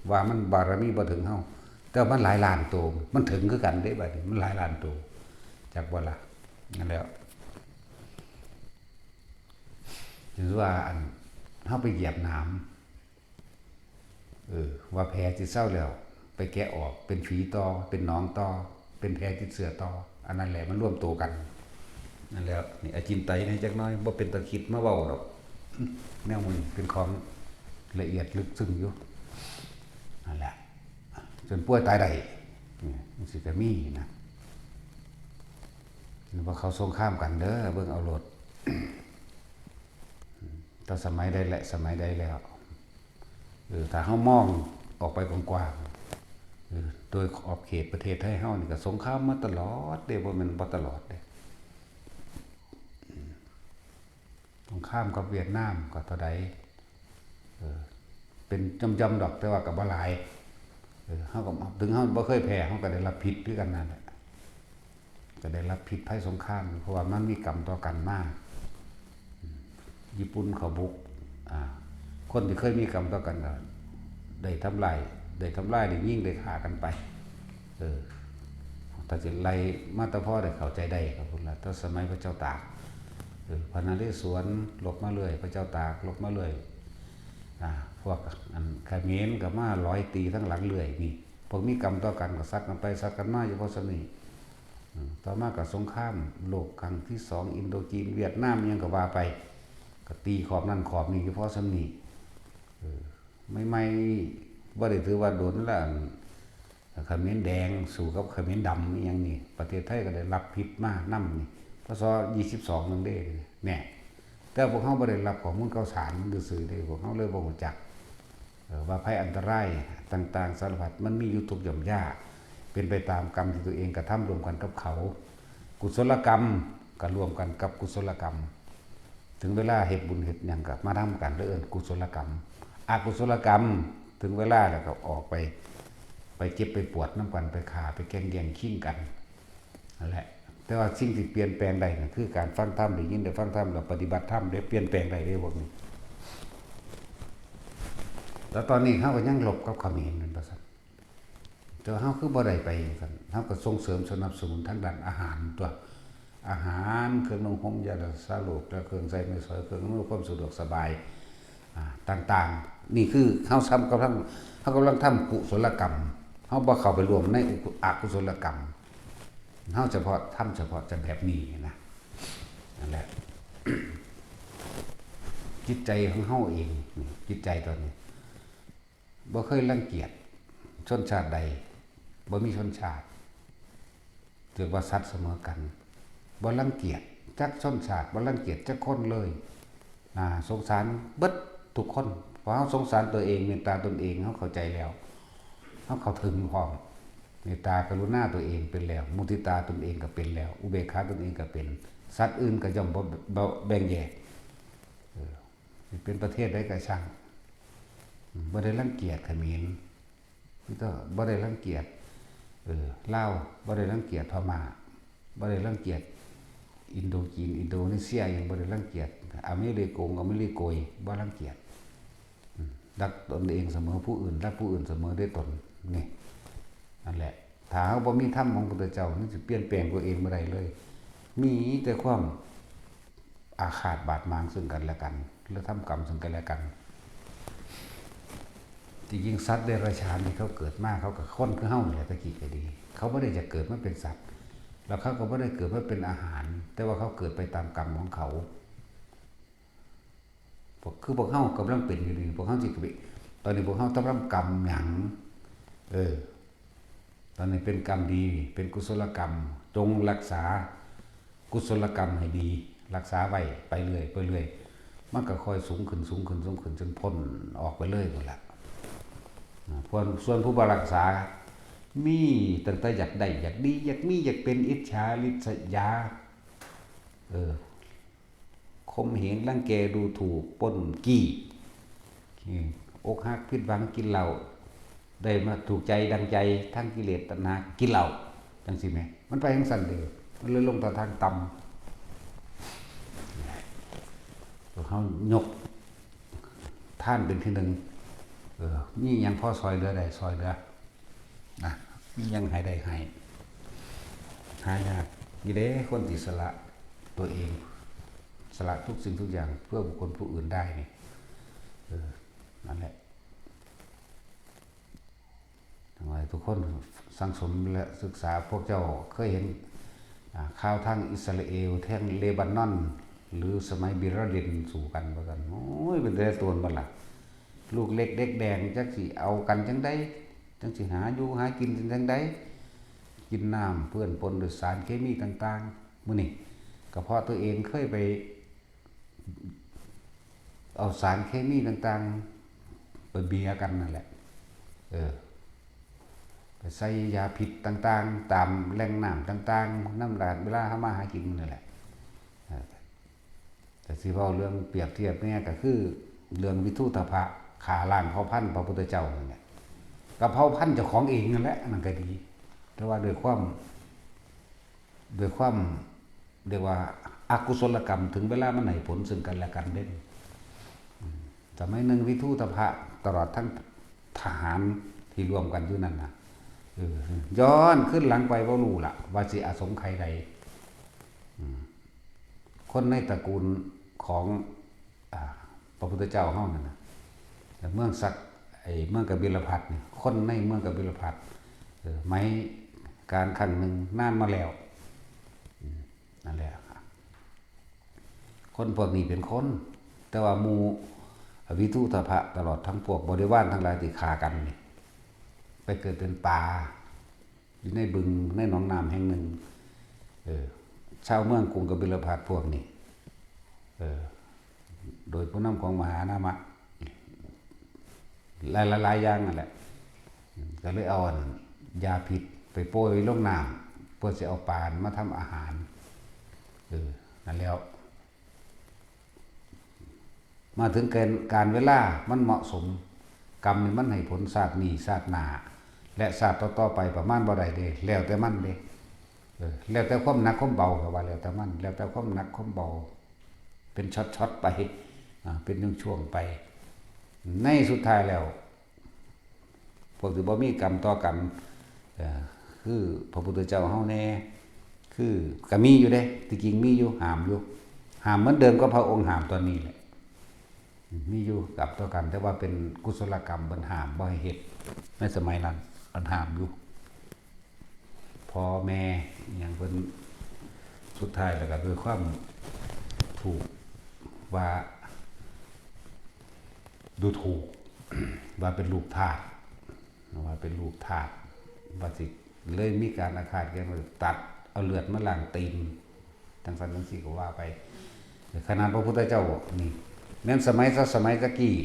ว่ามันบารมีบ่ถึงเฮาแต่มันหลายล้านตัวมันถึงคือกันเด้บัดนี้มันหลายล้านตัวจักบ่ล่ะนั่นแล้วถือว่าอันเฮาไปเหยียบน้ำว่าแผลสิเศร้าแล้วไปแกะออกเป็นฝีต่อเป็นหนองต่อเป็นแผลติดเชื้อต่ออันนั้นแหละมันร่วมตัวกันนั่นแล้วนี่อาจินไตนี่จักน้อยบ่เป็นตะคิดมาเว้าดอกแนวมันเป็นของละเอียดลึกซึ้งอยู่นั่นแหละจนป่วยตายได้นี่มันสิก็มีนะว่าเขาสงครามกันเด้อเบิ่งเอารถแต่สมัยใดแหละสมัยใดแล้วถ้าเฮามองออกไปกว้างๆโดยขอบเขตประเทศไทยเฮานี่ก็สงครามมาตลอดเด้บ่แม่นบ่ตลอดเด้สงครามกับเวียดนามก็เท่าใดเป็นจำๆดอกแต่ว่าก็บ่หลายเฮาก็ถึงเฮาบ่เคยแพ้เฮาก็ได้รับผิดด้วยกันนั่นแหละก็ได้รับผิดภัยสงครามเพราะว่ามันมีกรรมต่อกันมากญี่ปุ่นเขาบุกคนที่เคยมีกรรมต่อกันก็ได้ทำลายได้ยิ่งได้ฆ่ากันไปถ้าสิไล่มาตะพ่อได้เข้าใจได้ครับพุ่นล่ะแต่สมัยพระเจ้าตากพระนเรศวรลบมาเรื่อยพระเจ้าตากลบมาเรื่อยพวกอันเขมรก็มา100ตีทั้งหลังเรื่อยนี่พวกมีกรรมต่อกันก็ซัดกันไปซัดกันมาอยู่เพราะฉะนี้ต่อมาก็สงครามโลกครั้งที่2อินโดจีนเวียดนามยังก็ว่าไปก็ตีขอบนั่นขอบนี่เฉพาะซั่นนี่ไม่บ่ได้ถือว่าโดนแล้วเขมรแดงสู้กับเขมรดำอีหยังนี่ประเทศไทยก็ได้รับผิดมานำนี่พศ22นึงเด้แน่แต่พวกเฮาบ่ได้รับข้อมูลข่าวสารซื่อๆเด้พวกเฮาเลยบ่รู้จักว่าภัยอันตรายต่างๆสารพัดมันมีอยู่ทุกหย่อมย่าเป็นไปตามกรรมที่ตัวเองกระทำร่วมกันกับเขากุศลกรรมก็ร่วมกันกับกุศลกรรมถึงเวลาเฮ็ดบุญเฮ็ดหยังก็มาทำกันเอิ้นกุศลกรรมอกุศลกรรมถึงเวลาแล้วก็ออกไปเจ็บไปปวดน้ำกันไปฆ่าไปแกล้งแย่งขิ้งกันนั่นแหละแต่ว่าสิ่งที่เปลี่ยนแปลงได้ก็คือการฟังธรรมได้ยินได้ฟังธรรมแล้วปฏิบัติธรรมได้เปลี่ยนแปลงได้เด้พวกนี้แล้วตอนนี้เฮาก็ยังหลบกับเขมรนั่นบ่ซั่นแต่เฮาคือบ่ได้ไปซั่นเฮาก็ส่งเสริมสนับสนุนทางด้านอาหารตัวอาหารเครื่องนุ่งห่มยารักษาโรคและเครื่องใช้ไม้สอยเครื่องอำนวยความสะดวกสบายต่างๆนี่คือเฮากำลังทำกุศลกรรมเฮาบ่เข้าไปรวมในอกุศลกรรมเฮาเฉพาะจะแบบนี้นะนั่นแหละ จิตใจของเฮาเองจิตใจตอนนี้บ่เคยรังเกียจชนชาติใดบ่มีชนชาติถือว่าสัตว์เสมอกันบ่รังเกียจจักชนชาติบ่รังเกียจจักคนเลยสงสารเบิดทุกคนเพราะเฮาสงสารตัวเองเมตตาตนเองเฮาเข้าใจแล้วเฮาเข้าถึงพร้อมเมตตากรุณาตัวเองเป็นแล้วมุทิตาตนเองก็เป็นแล้วอุเบกขาตนเองก็เป็นสัตว์อื่นก็ย่อมบ่แบ่งแยกเป็นประเทศใดก็ช่างบ่ได้รังเกียจเขมรพี่ก็บ่ได้รังเกียจลาวบ่ได้รังเกียจพม่าบ่ได้รังเกียจอินโดจีนอินโดนีเซียยังบ่ได้รังเกียจอเมริกโกยบ่รังเกียจรักตนเองเสมอผู้อื่นรักผู้อื่นเสมอด้วยตนนี่นั่นแหละถ้าเฮาบ่มีธรรมของพระพุทธเจ้ามันสิเปลี่ยนแปลงตัวเองบ่ได้เลยมีแต่ความอาฆาตบาดหมางซึ่งกันและกันหรือทำกรรมซึ่งกันและกันจริงๆสัตว์เดรัจฉานที่เขาเกิดมาเขาก็คนคือเฮานี่แหละตะกี้ก็ดีเขาบ่ได้จะเกิดมาเป็นสัตว์แล้วเขาก็บ่ได้เกิดมาเป็นอาหารแต่ว่าเขาเกิดไปตามกรรมของเขาคือพวกเฮากำลังเป็นอยู่นี่พวกเฮาสิตอนนี้พวกเฮาต้องรับกรรมหยัง ตอนนี้เป็นกรรมดีเป็นกุศลกรรมจงรักษากุศลกรรมให้ดีรักษาไว้ไปเรื่อยมันก็ค่อยสูงขึ้นจนพ้นออกไปเลยหมดละส่วนผู้บรักษามีตั้งแต่อยากได้อยากดีอยากมีอยากเป็นอิจฉาริษยาข่มเหงรังแกดูถูกปล้นกี้อกหักผิดหวังกินเหล้าได้มาถูกใจดังใจทั้งกิเลสตัณหากินเหล้าจังสิแม่มันไปทั้งสั่นเดียวมันเลยลงต่อทางต่ำเขายกท่านเป็นที่หนึ่งนี่ยังพ่อซอยเรือได้ซอยเรือนะนี่ยังหายได้หายยากยี่เด้คนติสละตัวเองสละทุกสิ่งทุกอย่างเพื่อบุคคลผู้อื่นได้นี่นั่นแหละทำไมทุกคนสังสมและศึกษาพวกเจ้าเคยเห็นข่าวทางอิสราเอลแท่งเลบานอนหรือสมัยบิลเดนสู่กันประกันโอ้ยเป็นแต่ตัวมันละลูกเล็กเด็กแดงจักสิเอากันจังได้จังสิหาอยู่หากินจังได้กินน้ำเพื่อนปนด้วยสารเคมีต่างๆมื้อนี้ก็เพราะตัวเองเคยไปเอาสารเคมีต่างๆไปเบียกันนั่นแหละไปใส่ยาพิษต่างๆตามแหล่งน้ำต่างๆน้ำลาดเวลาหามาหากินนั่นแหละแต่สิเว้าเรื่องเปรียบเทียบเนี่ยก็คือเรื่องวิทุตภะขาล่างเผ่าพันธุ์พระพุทธเจ้านั่นแหละกับเผ่าพันธุ์เจ้าของเองนั่นแหละมันก็ดีแต่ว่าด้วยความเรียกว่าอกุศลกรรมถึงเวลามันให้ผลซึ่งกันและกันเด่นสมัยหนึ่งวิทุตภะตลอดทั้งทหารที่รวมกันอยู่นั่นนะย้อนขึ้นหลังไปว่ารู้ล่ะว่าสิอาสมใครใดคนในตระกูลของพระพุทธเจ้าเฮานั่นนะเมืองศักเมืองกบิลพัสเนี่ยคนในเมืองกบิลพัสไม้การครั้งหนึ่งนานมาแล้วนั่นแหละคนพวกนี้เป็นคนแต่ว่าหมู่วิทุตภะตลอดทั้งพวกบริวารทั้งหลายที่ฆ่ากันนี่ไปเกิดเป็นป่าอยู่ในบึงในหนองน้ำแห่งหนึ่งชาวเมืองกรุงกบิลพัสพวกนี้โดยผู้นำของมหานามะหลายอย่างนั่นแหละก็เลยเอายาพิษไปโปรยลงน้ำเพื่อจะเอาปลามาทำอาหารนั่นแล้วมาถึงการเวลามันเหมาะสมกรรมนี่มันให้ผลชาตินี้ชาติหน้าและชาติต่อๆไปประมาณบ่ได้เด้แล้วแต่มันเด้แล้วแต่ความหนักความเบาก็ว่าแล้วแต่มันแล้วแต่ความหนักความเบาเป็นช็อตๆไปเป็นช่วงๆไปในสุดท้ายแล้วพวกที่บ่มีกรรมต่อกันคือพระพุทธเจ้าเฮาแน่คือก็มีอยู่เด้ที่จริงมีอยู่ห้ามอยู่ห้ามเหมือนเดิมก็พระองค์ห้ามตอนนี้แหละมีอยู่กับต่อกันแต่ว่าเป็นกุศลกรรมบันห้ามบ่ให้เฮ็ดในสมัยนั้นบันห้ามอยู่พ่อแม่อย่างเพิ่นสุดท้ายแล้วก็ด้วยความถูกว่าดูถูกว่าเป็นลูกทาสว่าเป็นลูกทาสว่าสิเลยมีการอาฆาตแก่มันตัดเอาเลือดมาล้างตีนทั้งสันทั้งสี่ก็ว่าไปขนาดพระพุทธเจ้าบอกนี่แม้นสมัยตะกี้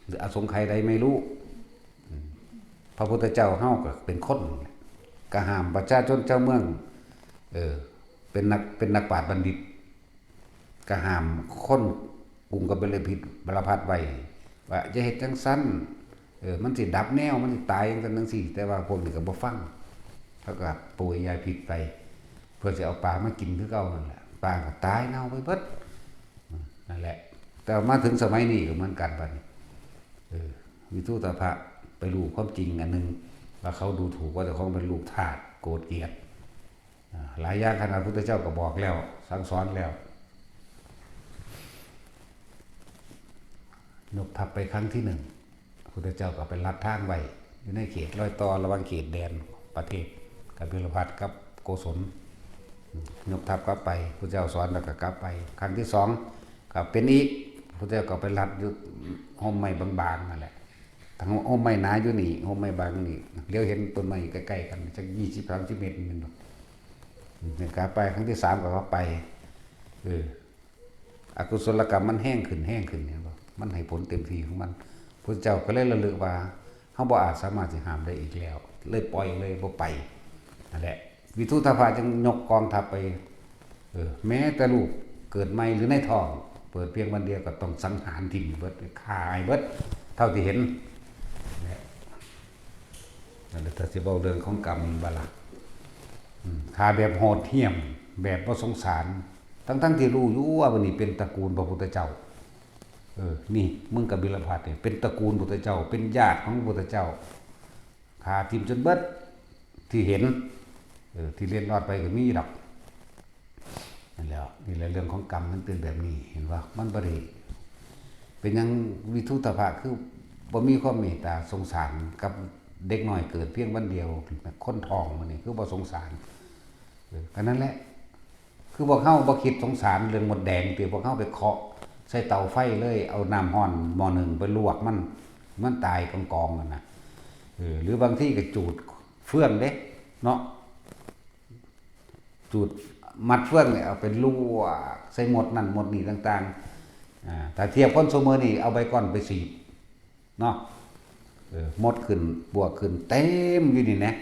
หรืออสงไขยใดไม่รู้พระพุทธเจ้าเฮาก็เป็นคนก็ห้ามประชาชนเจ้าเมืองเป็นนักปราชญ์บัณฑิตก็ห้ามคนกรุงกบิลพัสไว้ว่าจะเฮ็ดจังซั่นมันสิดับแนวมันสิตายจังซั่นจังซี่แต่ว่าพวกนี้ก็บ่ฟังเขาก็โปรยยาพิษไปเพื่อสิเอาปลามากินคือเก่านั่นแหละปลาก็ตายเน่าไปเบิดนั่นแหละแต่มาถึงสมัยนี้ก็เหมือนกันบัดนี้วิทุตภะไปรู้ความจริงอันนึงว่าเขาดูถูกว่าเจ้าของเป็นลูกทาสโกรธเกลียดหลายอย่างขนาดพระพุทธเจ้าก็บอกแล้วสั่งสอนแล้วนกทัพไปครั้งที่หนึ่งพระพุทธเจ้าก็ไปลัดทางไว้อยู่ในเขตรอยต่อระหว่างเขตแดนประเทศกบิลพัสกับโกศลนกทัพกลับไปพระเจ้าสอนแล้วก็กลับไปครั้งที่สองก็เป็นอีกพระเจ้าก็ไปลัดอยู่ห้องไม้บางๆนั่นแหละ ทางโฮมไม้หนาอยู่นี่โฮมไม้บางนี่เลี้ยวเห็นต้นไม้ใกล้ๆกันจัก20-30 เมตรนี่เนาะเนี่ยกาไปครั้งที่3ก็เขาไปอกุศลกรรมมันแห้งขึ้นเห็นบ่มันให้ผลเต็มที่ของมันพระเจ้าก็เลยระลึกว่าเฮาบ่อาจสามารถสิห้ามได้อีกแล้วเลยปล่อยเลยบ่ไปนั่นแหละวิทุตภะจึงยกกองทัพไปแม้แต่ลูกเกิดใหม่หรือในท้องเปิดเพียงวันเดียวก็ต้องสังหารทิ้งเบิดฆ่าให้เบิดเท่าที่เห็นนั่นแหละถ้าสิเว้าเรื่องของกรรมบ่ล่ะฆ่าแบบโหดเหี้ยมแบบบ่สงสารทั้งที่รู้อยู่ว่าวันนี้เป็นตระกูลพระพุทธเจ้านี่มึงกับบิลพัทเนี่ยเป็นตระกูลพุทธเจ้าเป็นญาติของพุทธเจ้าฆ่าทิ่มจนเบิดที่เห็นที่เรียนรอดไปก็มีดอกนั่นแหละนี่แหละเรื่องของกรรมมันเป็นแบบนี้เห็นว่ามันบ่ได้เป็นยังวิทุตภะคือบ่มีความเมตตาสงสารกับเด็กน้อยเกิดเพียงวันเดียวคนท้องมันนี่คือบ่สงสารก็นั่นแหละคือพวกเฮาบ่คิดสงสารเรื่องมดแดงที่พวกเฮาไปเคาะใส่เตาไฟเลยเอาน้ำร้อนหม้อนึงไปลวกมันตายกองๆนั่นน่ะหรือบางที่ก็จูดเฟื่องเด้เนาะจูดมัดเฟื่องเนี่ยเอาเป็นลวกใส่หมดนั่นหมดนี่ต่างๆถ้าเทียบคนซุมื้อนี้เอาใบก้อนไปสีดเนาะหมดขึ้นบวกขึ้นเต็มอยู่นี่นะ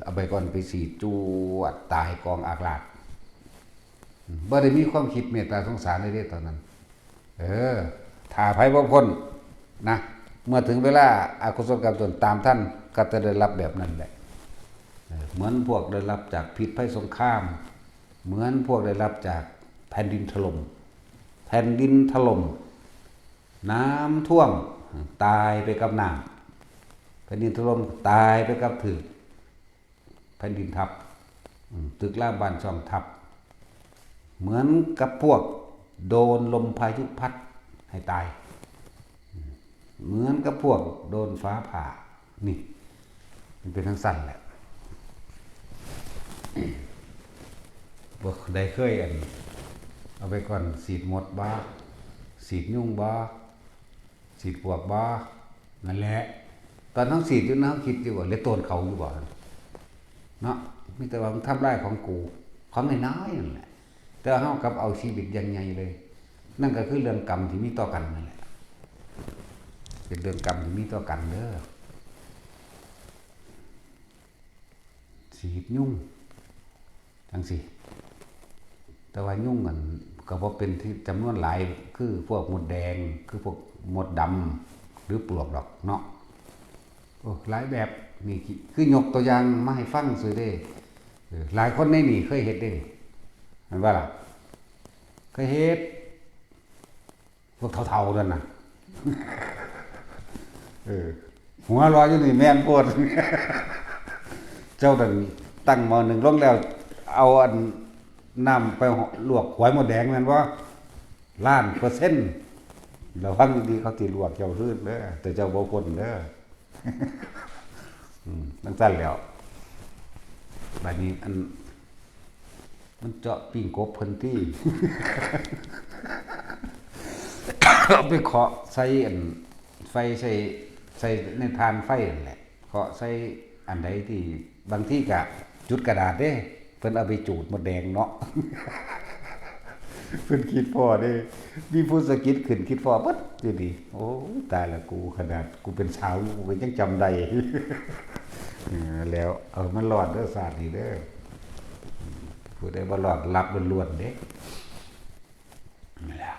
เอาใบก้อนไปสีดจวดตายกองอากาศบ่ได้มีความคิดเมตตาสงสารเลยเด้ตอนนั้นถ้าไผบ่พ้นนะเมื่อถึงเวลาอกุศลกรรมตนตามท่านก็จะได้รับแบบนั้นแหละเหมือนพวกได้รับจากพิษภัยสงครามเหมือนพวกได้รับจากแผ่นดินถล่มน้ำท่วมตายไปกับน้ำแผ่นดินถล่มตายไปกับถึกแผ่นดินทับตึกลาบ้านช่องทับเหมือนกับพวกโดนลมพายุพัดให้ตายเหมือนกับพวกโดนฟ้าผ่านี่มันเป็นทั้งสั้นแหละบ่ได้เคยเอาไปก่อนสีดหมดบ้าสีดยุ่งบ้าสีดพวกบ้านั่นแหละตอนทั้งสีดอยู่นะคิดอยู่ว่าเลยโตนเขาอยู่บ่เนาะมีแต่ว่ามันทำลายของกูของน้อยๆนั่นแหละแต่เฮากับเอาชีวิตยังไงเลยนั่นก็คือเรื่องกรรมที่มีต่อกันนั่นแหละเป็นเรื่องกรรมที่มีต่อกันเด้อสีดยุ่งจังสิแต่ว่ายุ่งกันก็บ่เป็นที่จำนวนหลายคือพวกมดแดงคือพวกมดดำหรือปลวกดอกเนาะหลายแบบนี่คือยกตัวอย่างมาให้ฟังซื่อเด้หลายคนในนี่เคยเฮ็ดเด้เห็นว่าล่ะเคยเฮ็ดพวกเฒ่าๆนั่นน่ะหัวรออยู่นี่แม่นโพดเจ้าดันตั้งหม้อนึงลงแล้วเอาน้ำไปลวกหอยมดแดงแม่นบ่1,000,000%ระวังดีเขาสิลวกเจ้าคืนเด้อแต่เจ้าบ่พ้นเด้อจังซั่นแล้วบัดนี้มันเจาะปิ้งกบเพิ่นที่ เอาไปเคาะใส่ไฟใส่ในทานไฟนั่นแหละเคาะใส่อันใดที่บางที่ก็จุดกระดาษเด้เพิ่นเอาไปจูดมดแดงเนาะ เพิ่นคิดพอเด้มีผู้สะกิดขึ้นคิดพอปึ๊ดอยู่ดีโอ้ตายละกูขนาดกูเป็นสาวกูก็ยังจำได้ แล้วมันรอดเด้อศาสตร์นี่เด้อผู้ใดบ่รอดรับล้วนๆเด้นั่นแหละ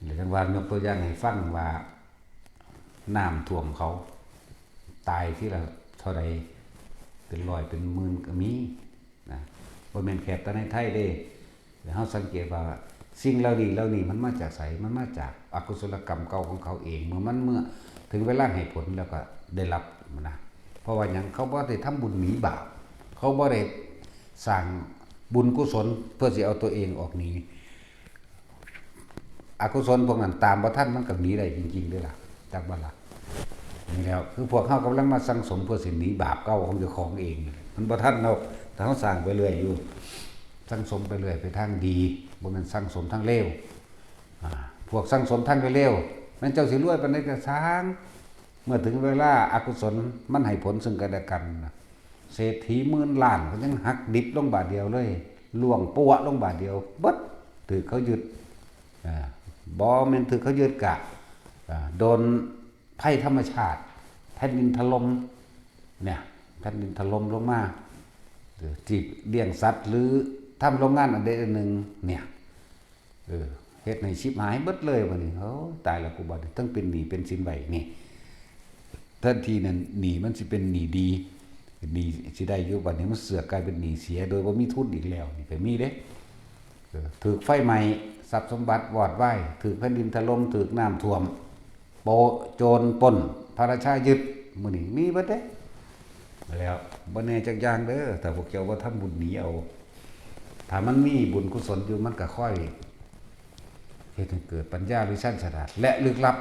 หรือจังว่ายกตัวอย่างให้ฟังว่าน้ำท่วมเขาตายที่ละเท่าใดเป็นร้อยเป็นหมื่นก็มีนะบ่แม่นแค่แต่ในไทยเด้เฮาสังเกตว่าสิ่งเหล่านี้มันมาจากไสมันมาจากอกุศลกรรมเก่าของเขาเองเมื่อถึงเวลาให้ผลแล้วก็ได้รับนะเพราะว่าหยังเขาบ่ได้ทำบุญหนีบาปเขาบ่ได้สร้างบุญกุศลเพื่อสิเอาตัวเองออกหนีอกุศลพวกนั้นตามบ่ทันมันก็หนีได้จริงๆเด้อล่ะจักบ่ล่ะนี่แล้วคือพวกเฮากำลังมาสั่งสมเพื่อสิหนีบาปเก่าของเจ้าของเองมันบ่ทันเนาะถ้าเฮาสร้างไปเรื่อยอยู่สั่งสมไปเรื่อยไปทางดีบ่แม่นสั่งสมทางเลวพวกสั่งสมทางเลวแม่นเจ้าสิรวยปานใดก็สร้าง มื่อถึงเวลาอกุศลมันให้ผลซึ่งกันและกันเศรษฐีหมื่นล้านก็ยังหักดิบลงบาทเดียวเลยล่วงปัวลงบาทเดียวบัดถือเขายึดบ่แม่นถือเขายึดกะโดนภัยธรรมชาติแผ่นดินถล่มเนี่ยแผ่นดินถล่มลงมาจีบเลี้ยงสัตว์หรือทำโรงงานอันใดอันหนึ่งเนี่ยเฮ็ดให้ชิบหายเบิดเลยวันนี้ตายแล้วกูบ่ได้ทั้งเป็นหนี้เป็นสินไว้นี่ทันทีนั้นหนี้มันสิเป็นหนี้ดีหนี้สิได้อยู่บัดนี้มันเสือกกลายเป็นหนี้เสียโดยบ่มีทุนอีกแล้วนี่ก็มีเด้ถูกไฟไหม้ทรัพย์สมบัติวอดวายถูกแผ่นดินถล่มถูกน้ำท่วมโปโจรปล้นพระราชายึดมื้อนี้มีเบิดเด้แล้วบ่แน่จักอย่างเด้อถ้าพวกเจ้าบ่ทำบุญหนีเอาถ้ามันมีบุญกุศลอยู่มันก็ค่อยเฮ็ดให้เกิดปัญญาหรือชั้นฉลาดและลึกลับ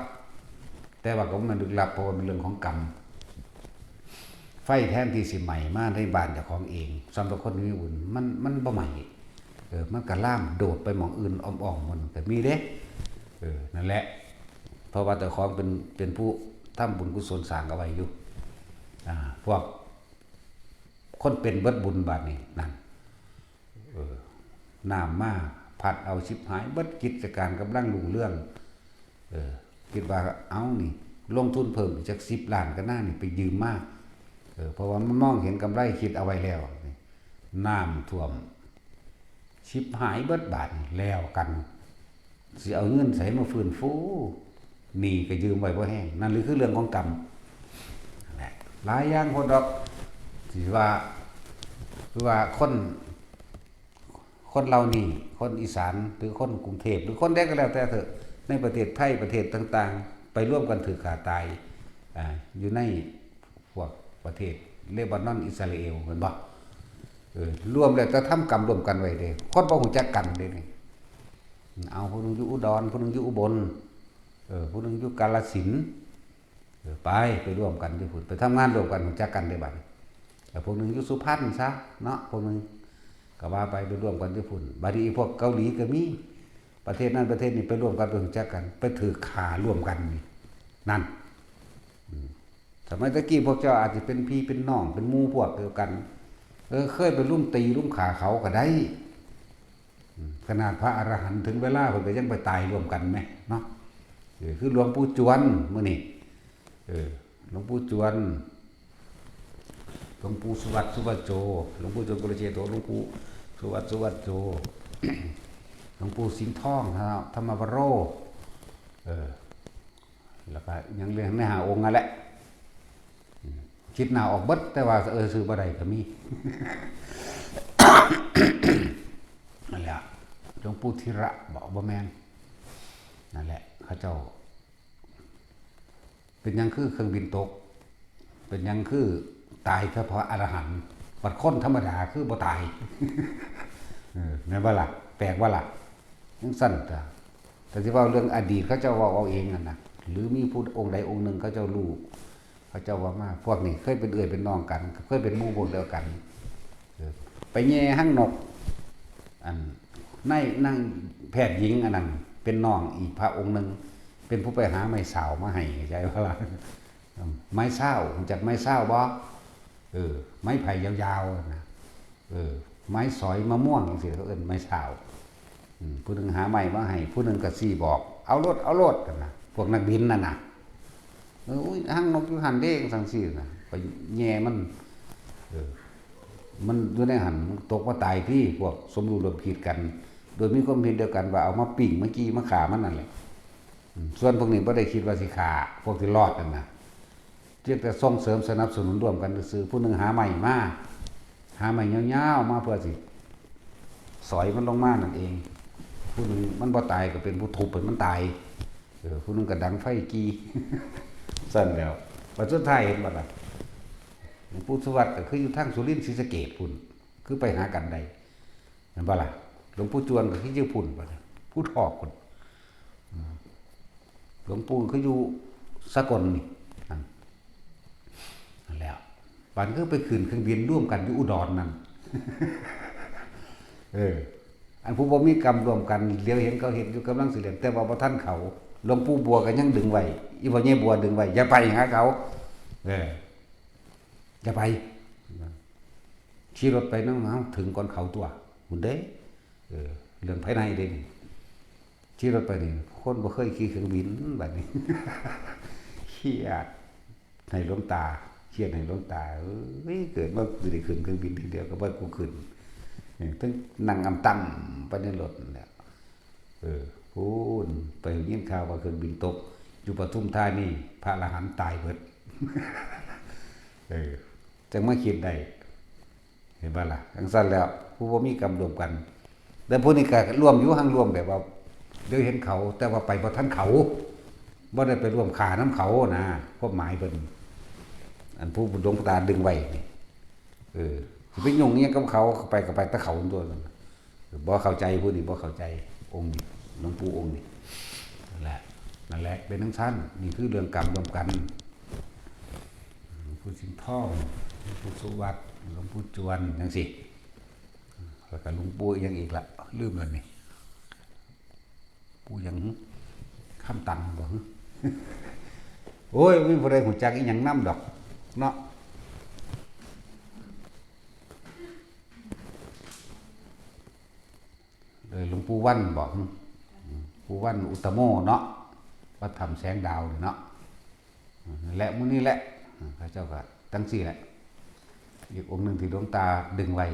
แต่ว่าก็มันลึกลับเพราะว่าเป็นเรื่องของกรรมไฟแทนที่สิใหม่มาในบ้านเจ้าของเองสำหรับคนมีบุญมันบ่ใหม่มันก็ล่ามโดดไปหม่องอื่นอ้อมๆมันก็มีเด้นั่นแหละเพราะว่าเจ้าของเป็นผู้ทำบุญกุศลสร้างเอาไว้อยู่พวกคนเป็นเบิดบุญบาดนี้นั่นน้ำมาพัดเอาชิบหายเบิดกิจการกำลังรุ่งเรื่องคิดว่าเอานี่ลงทุนเพิ่มจาก10 ล้านก็น่านี่ไปยืมมากเพราะว่ามันมองเห็นกำไรคิดเอาไว้แล้วน้ำท่วมชิบหายเบิดบาดแล้วกันสิเอาเงินใส่มาฟื้นฟูหนี้ก็ยืมไว้บ่แห้งนั่นคือเรื่องของกรรมหลายอย่างคนดอกสิว่าคือว่าคนเรานี่คนอีสานหรือคนกรุงเทพหรือคนใดก็แล้วแต่เถอะในประเทศไทยประเทศต่างๆไปร่วมกันถือขาตายอยู่ในพวกประเทศเลบานอนอิสราเอลเหมือนบ่ร่วมแล้วจะทำกรรมร่วมกันไว้เด้คนบ่ฮู้จักกันเด้นี่เอาผู้นึงอยู่อุดรผู้นึงอยู่อุบลผู้นึงอยู่กาฬสินธุ์ไปร่วมกันที่พุ่นไปทำงานร่วมกันฮู้จักกันได้บัดแต่พวกนึงอยู่สุพรรณซะเนาะพวกนึงก็ว่าไปร่วมกันที่พุ่นบัดนี้พวกเกาหลีก็มีประเทศนั้นประเทศนี้ไปร่วมกันไปรู้จักกันไปถือขาร่วมกันนี่นั่นสมัยตะกี้พวกเจ้าอาจจะเป็นพี่เป็นน้องเป็นหมู่พวกเดียวกันเคยไปลุ่มตีลุ่มขาเขาก็ได้ขนาดพระอรหันต์ถึงเวลาเพิ่นก็ยังไปตายร่วมกันไหมเนาะคือหลวงปู่จวนมื้อนี้หลวงปู่จวนหลวงปู่สุวัตสุวัตโจหลวงปู่จวนกุลเชโตหลวงปู่สุวัตสุวัตโจหลวงปู่สิงห์ทองธรรมวโรแล้วก็ยังเรียกในหาองค์นั่นแหละคิดหน้าออกเบิดแต่ว่าซื้อบ่ได้ก็มี นั่นแหละหลวงปู่ธีระบอกบ่แม่นนั่นแหละเขาเจ้าเป็นยังคือเครื่องบินตกเป็นยังคือตายเฉพาะอรหันต์บัดคนธรรมดาคือบ่ตายแม่นบ่ล่ะแปลกบ่ล่ะยังสั้นแต่ที่ว่าเรื่องอดีตเขาเจ้าว่าเอาเองนั่นน่ะหรือมีผู้องค์ใดองค์หนึ่งเขาเจ้ารู้เขาเจ้าว่ามาพวกนี้เคยเป็นเป็นน้องกันเคยเป็นหมู่พวกเดียวกันไปแย่หั่งนกอันในนั่งแพทย์หญิงอันนั้นเป็นน้องอีกพระองค์หนึ่งเป็นผู้ไปหาไม้สาวมาให้ใจว่าล่ะไม้เศร้าจากไม้เศร้าบ่ไม้ไผ่ยาวๆนะไม้สอยมะม่วงจังซี่เขาเอิ้นไม้เศร้าผู้นึงหาไม้มาให้ผู้นึงก็ซี่บอกเอารถกันนะพวกนักบินนั่นน่ะหั่งนกอยู่หั่นเด้จังซี่น่ะไปแย่มันมันอยู่ในหันตกว่าตายพี่พวกสมรู้ร่วมคิดกันโดยมีความเห็นเดียวกันว่าเอามาปิ้งมากี้มาขามันนั่นแหละส่วนพวกนี้บ่ได้คิดว่าสิขาพวกที่รอดนั่นน่ะเรียกแต่ส่งเสริมสนับสนุนร่วมกันซื่อผู้นึงหาไม้มาหาไม้ยาวๆมาเพื่อสิสอยมันลงมานั่นเองผู้นึงมันบ่ตายก็เป็นผู้ทุบให้มันตายผู้นึงก็ดังไฟกี้ สั่นแล้วบัดสุดท้ายเห็นบ่ล่ะหลวงปู่สุวัตก็คืออยู่ทางสุรินทร์ศรีสะเกษพุ่นคือไปหากันได้เห็นบ่ล่ะหลวงปู่จวนก็คืออยู่พุ่นบ่ล่ะผู้ทอกพุ่นหลวงปู่คืออยู่สกลนี่นั่นแล้วบัดคือไปขึ้นเครื่องบินร่วมกันอยู่อุดรนั่น อันผู้บ่มีกรรมร่วมกันเดี๋ยวเห็นเขาเห็นอยู่กำลังสิเล่นแต่ว่าบ่ทันเขา หลวงปู่บัวก็ยังดึงไว้อีพ่อใหญ่บัวดึงไว้อย่าไปหาเขาอย่าไปขี่รถไปน้องๆถึงก่อนเขาตัวหุ่นเด้เรื่องภายในเด้นี่ขี่รถไปนี่คนบ่เคยขี่เครื่องบินแบบนี้ เครียดให้หลวงตาเครียดให้หลวงตาเกิดมาสิได้ขึ้นเครื่องบินทีเดียวก็บ่กูขึ้นถึงนั่งอำต่ำไปในรถแล้วพูนไปยินข่าวว่าเครื่องบินตกอยู่ปทุมธานีพระอรหันต์ตายเบิด จังมาคิดได้เห็นบ่ล่ะจังซั่นแล้วผู้บ่มีกรรมร่วมกันแต่ผู้นี้ก็ร่วมอยู่หั่งร่วมแบบว่าเดี๋ยวเห็นเขาแต่ว่าไปบ่ทันเขาบ่ได้ไปร่วมขาน้ำเขานะความหมายเพิ่นอันผู้หลวงตาดึงไว้นี่สิไปยุ่งอิหยังกับเขาไปก็ไปแต่เขาตัวนั้นบ่เข้าใจผู้นี้บ่เข้าใจองค์นี้หลวงปู่องค์นี้นั่นแหละเป็นทั้งชั้นนี่คือเรื่องกรรมร่วมกันผู้สิงห์ทองผู้สุวัตหลวงปู่จวนจังซี่แล้วก็หลวงปู่ยังอีกละลืมแล้วนี่ปู่ยังคำตังบ่ โอ้ยมีผู้ใดฮู้จักอีหยังนำดอกเนาะเลยหลวงปู่วันบอกปู่วันอุตตโมเนาะวัดธรรมแสงดาวเนาะและมื้อนี้แหละพระเจ้าก็ตั้งสี่แหละอีกองค์หนึ่งที่หลวงตาดึงไว้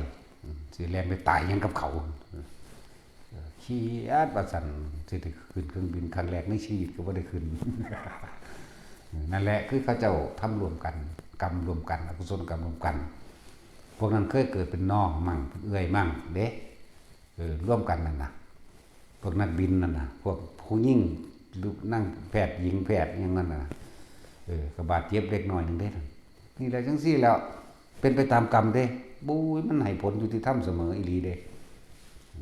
สิแลนไปตายยังกับเขาขี้อาดประสันสิได้ขึ้นเครื่องบินครั้งแรกในชีวิตก็บ่ได้ขึ้น นั่นแหละคือเขาเจ้าทำรวมกันกรรมรวมกันอกุศลกรรมรวมกันพวกนั้นเคยเกิดเป็นน้องมั่งเอื้อยมั่งเด้ร่วมกันนั่นน่ะพวกนักบินนั่นน่ะพวกผู้หญิงลูกนั่งแพทย์หญิงแพทย์อย่างนั้นน่ะก็บาดเจ็บเล็กน้อยนึงเด้นี่แหละจังซี่แล้วเป็นไปตามกรรมเด้บุ้ยมันให้ผลยุติธรรมเสมออีหลีเด้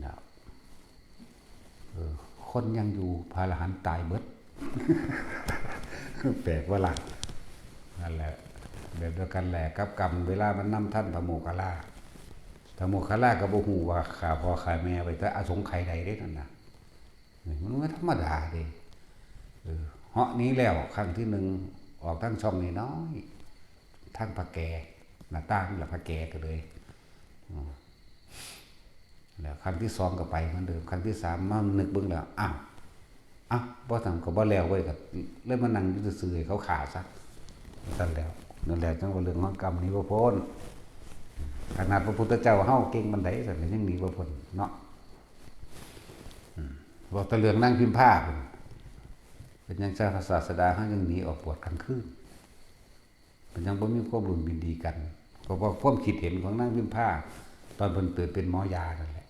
นะคนยังอยู่พระอรหันต์ตายเบิด แปลกว่าล่ะนั่นแหละแบบเดียวกันแหละกับกรรมเวลามันนำท่านพระโมคคัลลาพระโมคคัลลาก็บ่ฮู้ว่าฆ่าพ่อฆ่าแม่ไว้แต่อสงไขยใดเด้นั่นน่ะมันไม่ธรรมดาเด้เหาะนี้แล้วครั้งที่1ออกทั้งช่องน้อยทั้งพระแก่หน้าต่างแล้วพระแก่ก็เลยแล้วครั้งที่2ก็ไปเหมือนเดิมครั้งที่3มานึกเบิ่งแล้วอ้าวบ่ทำก็บ่แล้วเว้ยก็เลยมานั่งอยู่ซื่อๆให้เขาฆ่าซะซั่นแล้วนั่นแหละจังว่าเรื่องของกรรมนี้บ่พ้นขนาดพระพุทธเจ้าเฮาเก่งปานใดซั่นก็ยังหนีบ่พ้นเนาะบอกแต่เรื่องนั่งพิมพ์ผ้าเป็นยังศาสดาเฮายังหนีออกบวชกลางคืนเป็นยังบ่มีความรุ่นบินดีกันก็เพราะความคิดเห็นของนั่งพิมพ์ผ้าตอนเพิ่นตื่นเป็นหมอยานั่นแหละ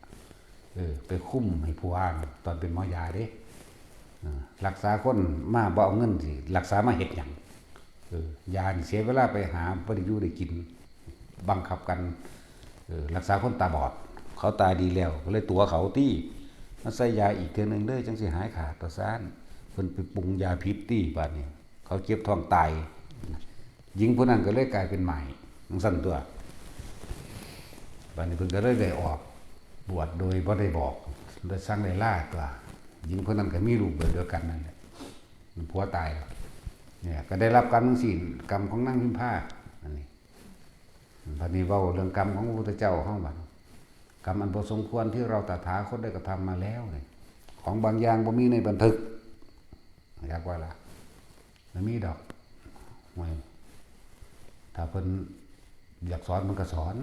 ไปคุ้มให้ผู้อ่านตอนเป็นหมอยาเด้รักษาคนมาบ่เอาเงินสิรักษามาเฮ็ดหยังยานี่เสียเวลาไปหาบ่ได้อยู่ได้กินบังคับกันรักษาคนตาบอดเขาตายดีแล้วก็เลยตัวเขาตี้มาใส่ยาอีกเทื่อนึงเด้อจังสิหายขาดต่อซ่านเพิ่นไปปรุงยาพิษตี้บัดนี้เขาเจ็บท้องตายหญิงผู้นั้นก็เลยกลายเป็นใหม่จังซั่นตัวบัดนี้เพิ่นก็เลยได้ออกบวชโดยบ่ได้บอกโดยสั่งได้ล่าตัวหญิงคนนั้นก็มีลูกเดียวกันนั่นแหละมันผัวตายแล้วเนี่ยก็ได้รับกรรมทั้งสิ้นกรรมของนางพิมพาอันนี้พอนี้เว้าเรื่องกรรมของพระพุทธเจ้าเฮาบัดกรรมอันบ่สมควรที่เราตถาคตได้กระทำมาแล้วนี่ของบางอย่างบ่มีในบันทึกอยากว่าล่ะมันมีดอกถ้าเพิ่นอยากสอนมันก็สอน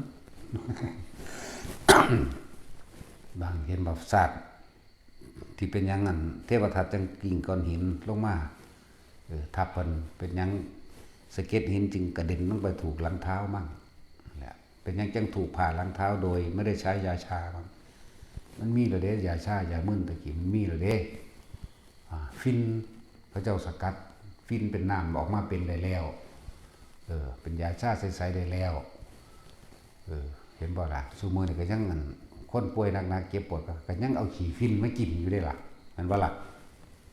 บางเห็นแบบสัตว์ที่เป็นอย่างนั้นเทวทัตจังกิ่งก้อนหินลงมาทับเป็นอย่างสะเก็ดหินจึงกระเด็นลงไปถูกหลังเท้ามั่งเป็นอย่างจังถูกผ่าหลังเท้าโดยไม่ได้ใช้ยาชามั่งมันมีเหรอเด้ยาชายามึนตะกี้มันมีเหรอเด้ฟินพระเจ้าสกัดฟินเป็นน้ำออกมาเป็นได้แล้วเป็นยาชาใสๆได้แล้วเห็นบ่ล่ะซุมื้อนี่ก็ยังนั่นคนป่วยหนักๆเจ็บปวดก็ยังเอาขี้ฟินมากินอยู่ได้ล่ะเห็นบ่ล่ะ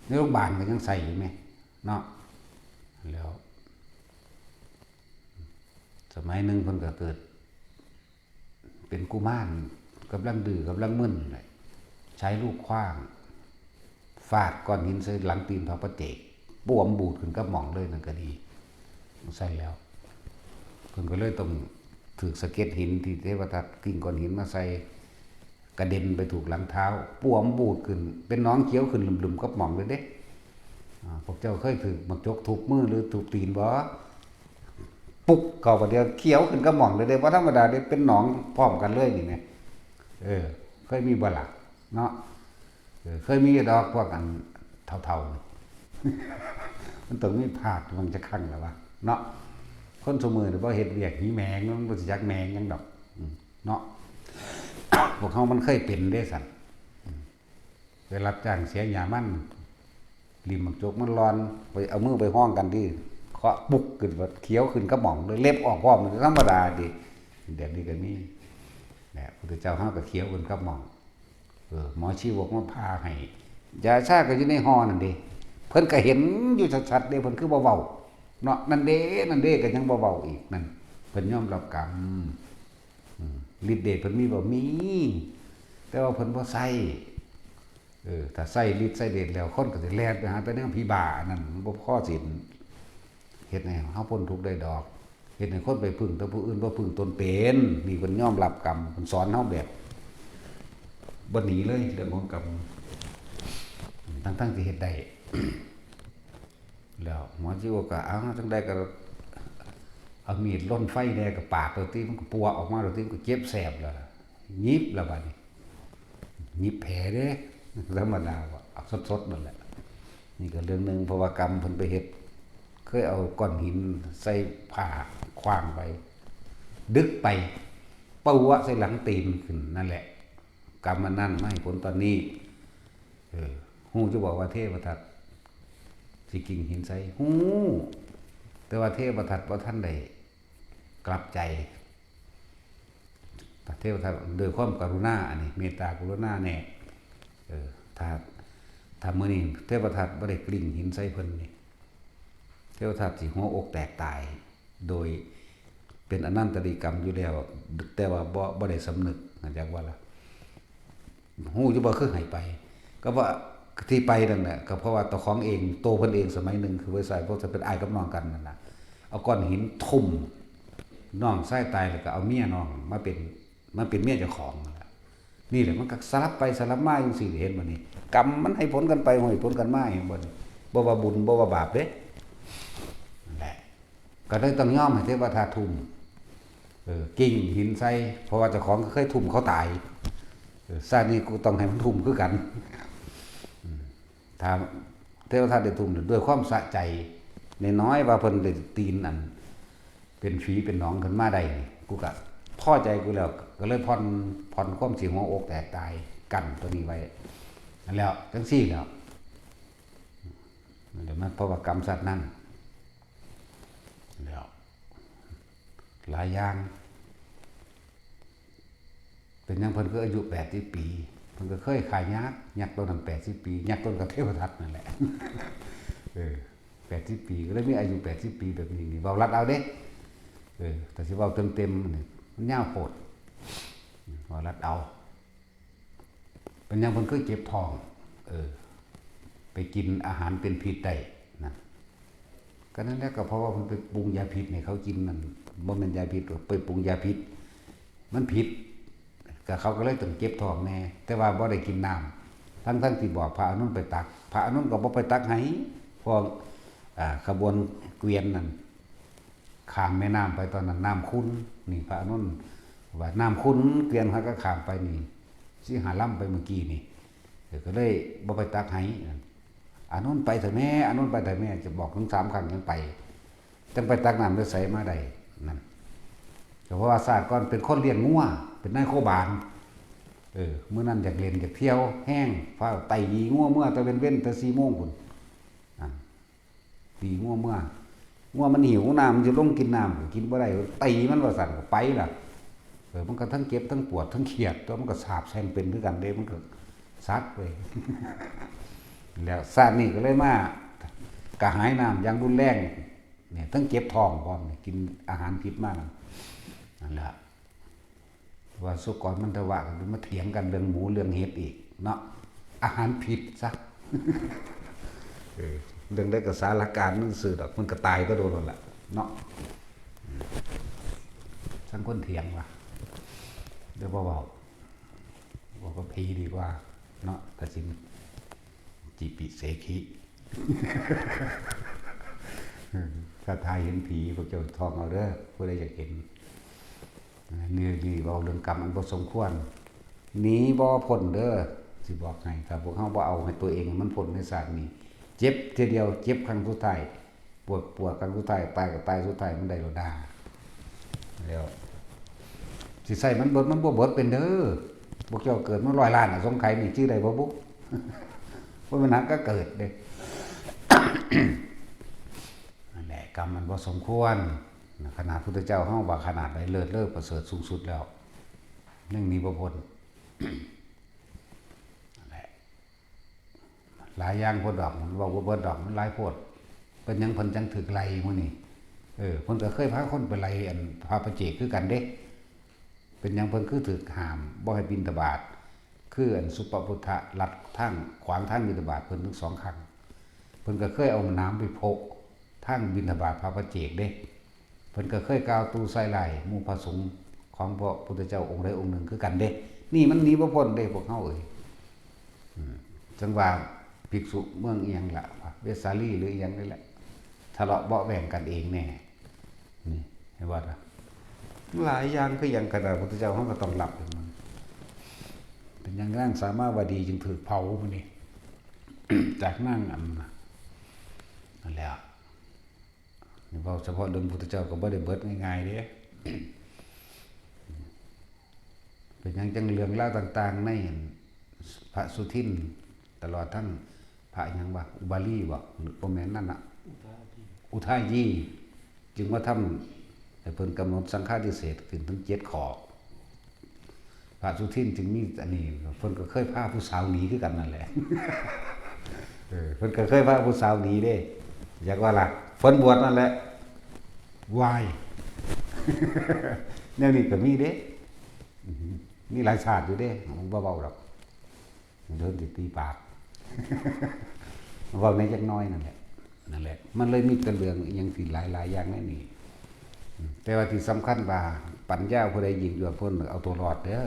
ในโรงพยาบาลก็ยังใส่อยู่แม่เนาะแล้วสมัยหนึ่งเพิ่นก็เกิดเป็นกุมารกำลังดื้อกำลังมึนเลยใช้ลูกขว้าง ฟาดก้อนหินใส่หลังตีนพระประเจกบวมบูดขึ้นก็หม่องเลยนั่นก็ดีใส่แล้วเพิ่นก็เลยต้องถือสะเก็ดหินที่เทวทัตกิ่งก้อนหินมาใส่กระเด็นไปถูกหลังเท้าบวมบูดขึ้นเป็นน้องเขียวขึ้นลุ่มๆก็หม่องเลยเด้พวกเจ้าเคยถือมักจกถูกมือหรือถูกตีนบ่ปุ๊กเข้าไปเดียวเขียวขึ้นก็หม่องเลยเด้บ่ธรรมดาเด้เป็นหนองพร้อมกันเลยนี่แหมเคยมีบ่ล่ะเนาะเคยมีดอกพวกกันเท่าๆมันต้องมีพลาดมันจะคั่งแล้ววะเนาะคนสมือบ่เฮ็ดเวียกหีแมงมันบ่สิจักแมงหยังดอกเนาะพวกเฮามันเคยเป็นเด้สั่นไปรับจ้างเสียหญ้ามันริมมักจกมันร้อนไปเอามือไปห้องกันที่เคาะปุกขึ้นว่าเขียวขึ้นก็หม่องเลยเล็บออกพร้อมธรรมดาดิเดี๋ยวนี้ก็มีแหละพุทธเจ้าเฮาก็เขียวขึ้นก็หม่องหมอชีวกมาพาให้ยาชาก็อยู่ในห้อนั่นดิเพิ่นก็เห็นอยู่ชัดๆเด้เพิ่นคือบ่เว้าเนาะนั่นเด้ก็ยังบ่เว้าอีกนั่นเพิ่นยอมรับกรรมฤทธิ์เดชเพิ่นมีบ่มีแต่ว่าเพิ่นบ่ใส่ถ้าใส่ฤทธิ์ใส่เดชแล้วคนก็สิแล่นไปหาแต่แนวผีบ้านั่นมันบ่พอสิเฮ็ดให้เฮาพ้นทุกข์ได้ดอกเฮ็ดให้คนไปพึ่งแต่ผู้อื่นบ่พึ่งตนเป็นนี่เพิ่นยอมรับกรรมเพิ่นสอนเฮาแบบบ่หนีเลยเรื่องของกรรมทั้งที่เฮ็ดได้ แล้วหมอจิวก็เอาจังได๋ก็เอามีดล่นไฟแดกับปากตัวที่มันก็ปัวออกมาตัวที่มันก็เจ็บแสบแล้วยิบแล้วบัดนี้ยิบแผลเด้ธรรมดาว่าเอาสดๆนั่นแหละนี่ก็เรื่องนึงเพราะว่ากรรมเพิ่นไปเฮ็ดเคยเอาก้อนหินใส่ผ้าขว้างไปดึกไปปะวะใส่หลังตีนขึ้นนั่นแหละกรรมมันนั่นไม่ผลตอนนี้ฮู้จะบอกว่าเทพทัตสิกิ่งหินใส่ฮู้แต่ว่าเทพทัตบ่ทันได้กลับใจเทพทัตโดยความกรุณาอันนี้เมตตากรุณาแน่ถ้ามื้อนี้เทพทัตบ่ได้กลิ้งหินใส่เพิ่นนี่เทพทัตสิหัวอกแตกตายโดยเป็นอนันตริกรรมอยู่แล้วแต่ว่าบ่ได้สำนึกจักว่าล่ะฮู้อยู่บ่คือให้ไปก็ว่าที่ไปนั่นแหละก็เพราะว่าตัวของเองโตเพิ่นเองสมัยหนึ่งคือไว้ใส่พวกจะเป็นอ้ายกับน้องกันนั่นน่ะเอาก้อนหินทุ่มน้องชายตายแล้วก็เอาเมียน้องมาเป็นเมียเจ้าของนี่แหละมันก็สลับไปสลับมาจังซี่เห็นบ่นี่กรรมมันให้ผลกันไปให้ผลกันมาเห็นบ่นี่บ่ว่าบุญบ่ว่าบาปเด้นั่นแหละก็เลยต้องยอมให้เทวทัตทุ่มกิ่งหินใส่เพราะว่าเจ้าของก็เคยทุ่มเขาตายชาตินี้กูต้องให้มันทุ่มคือกันถ้าเทวทัตได้ทุ่มด้วยความสะใจน้อยว่าเพิ่นได้ตีนอันเป็นฝีเป็นหนองขึ้นมาได้กูก็พอใจกูแล้วก็เลยผ่อนความสิหัวอกแตกตายกันตัวนี้ไว้นั่นแล้วจังซี่แล้วเดี๋ยวมันเพราะว่ากรรมสัตว์นั่นแล้วหลายอย่างเป็นยังเพิ่นก็อายุ80 ปีเพิ่นก็เคยขายยักษ์ต้นนั้น80 ปียักษ์ต้นกับเทวทัตนั่นแหละ80 ปีก็เลยมีอายุ80 ปีแบบนี้นี่เว้ารัดเอาเด้แต่สิเว้าเต็มๆนี่มันยาวโพดเว้ารัดเอาเป็นยังเพิ่นเคยเจ็บท้องไปกินอาหารเป็นพิษได้นะก็นั่นแหละก็เพราะว่าเพิ่นไปปรุงยาพิษให้เขากินนั่นบ่แม่นยาพิษไปปรุงยาพิษมันผิดก็เขาก็เลยต้องเจ็บท้องแน่แต่ว่าบ่ได้กินน้ำทั้งที่บอกพระอนุนไปตักพระอนุนก็บ่ไปตักให้พวกขบวนเกวียนนั่นข้ามแม่น้ำไปตอนนั้นน้ำขุ่นนี่พระอนุนว่าน้ำขุ่นเกวียนเขาก็ข้ามไปนี่สิหาล่ำไปเมื่อกี้นี่ก็เลยบ่ไปตักให้อนุนไปเถอะแม่อนุนไปเถอะแม่จะบอกถึง3 ครั้งยังไปจังไปตักน้ำด้วยไสมาได้นั่นเพราะว่าศาสตร์ก่อนเป็นคนเลี้ยงงัวเป็นนายโคบานเมื่อนั้นอยากเล่นอยากเที่ยวแห้งฟ้าไต่ดีงัวเมื่อตะเว้นแต่4 โมงพุ่นดีงัวเมื่องัวมันหิวน้ำมันจะลงกินน้ำกินบ่ได้ตีมันว่าสั่นก็ไปล่ะมันก็ทั้งเจ็บทั้งปวดทั้งเครียดตัวมันก็สาบแช่งเป็นคือกันเด้มันก็ซัดไป แล้วศาสตร์นี่ก็เลยมากระหายน้ำอย่างรุนแรงเนี่ยทั้งเจ็บท้องพร้อมกินอาหารผิดมากนั่นแหละว่าสุกรมันตะวะกันมาเถียงกันเรื่องหมูเรื่องเห็ดอีกเนาะอาหารผิดซะ เรื่องได้กับสารการนั่นสื่อดอกมันก็ตายก็โดนหมดละเนาะทั้งคนเถียงว่ะเดี๋ยวบอกว่าพีดีกว่าเนาะกระสินจีปิเสขีถ้าทายเห็นผีพวกเจ้าทองเอาเด้อผู้ใดอยากเห็นเนื้อดีบอกเรื่องกรรมอันบ่สมควรหนีบ่พ้นเด้อสิบอกให้ถ้าพวกเฮาบ่เอาให้ตัวเองมันพ้นในศาสตร์นี้เจ็บทีเดียวเจ็บครั้งสุดท้ายปวดครั้งสุดท้ายตายก็ตายสุดท้ายมันได้โลดาแล้วสิใส่มันบ่เป็นเด้อพวกเจ้าเกิดมา100 ล้านสงไข่นี่ชื่อใดบ่บุเพราะมันหักก็เกิดเด้ นั่นแหละกรรมมันบ่สมควรขนาดพุทธเจ้าเฮาว่าขนาดใดเลิศประเสริฐสูงสุดแล้วยังหนีบ่พ้น นั่นแหละหลายอย่างพ้นดอกมันว่าบ่เบิดดอกมันหลายโพดเป็นหยังเพิ่นจังถึกไล่มื้อนี้เพิ่นก็เคยพาคนไปไล่อันพระประเจกคือกันเด้เป็นหยังเพิ่นคือถึกห้ามบ่ให้บิณฑบาตคืออันสุปพุทธะลัดทางขวางทางบิณฑบาตเพิ่นถึง2 ครั้งเพิ่นก็เคยเอาน้ำไปโพกทางบิณฑบาตพระประเจกเด้เพิ่นก็เคยกล่าวตูใส่ไหลหมู่พระสงฆ์ของพระพุทธเจ้าองค์ใดองค์หนึ่งคือกันเด้นี่มันหนีบ่พ้นเด้พวกเฮาจังว่าภิกษุเมืองอีหยังล่ะเวสาลีหรืออีหยังนี่แหละทะเลาะเบาะแว้งกันเองแน่นี่ให้ว่าหลายอย่างคืออย่างกระดาษพระพุทธเจ้าเฮาก็ต้องรับมันเป็นอย่างนั้นสามารถว่าดีจึงถูกเผามื้อนี้ จากนั่งนั่นแหละนี่เว้าเฉพาะเรื่องพุทธเจ้าก็บ่ได้เบิดง่ายๆเด้เป็นอย่างจังเรื่องราวต่างๆในพระสุทินตลอดทั้งพระหยังว่าอุบาลีบ่หรือบ่แม่นนั่นน่ะอุทายีจึงว่าทำให้เพิ่นกำหนดสังฆาทิเศษขึ้นถึง7 ข้อพระสุทินจึงมีอันนี้เพิ่นก็เคยพาผู้สาวหนีคือกันนั่นแหละ เพิ่นก็เคยพาผู้สาวหนีเด้อยากว่าล่ะเพิ่นบวชนั่นแหละวาย แนวนี้ก็มีเด้มีหลายชาติอยู่เด้มันบ่เว้าดอกเดินสิตีปาก เว้าในจักน้อยนั่นแหละมันเลยมีแต่เรื่องอีหยังสิหลายๆอย่างในนี้แต่ว่าที่สำคัญว่าปัญญาผู้ใดยิ่งยวดพ้นเอาตัวรอดเด้อ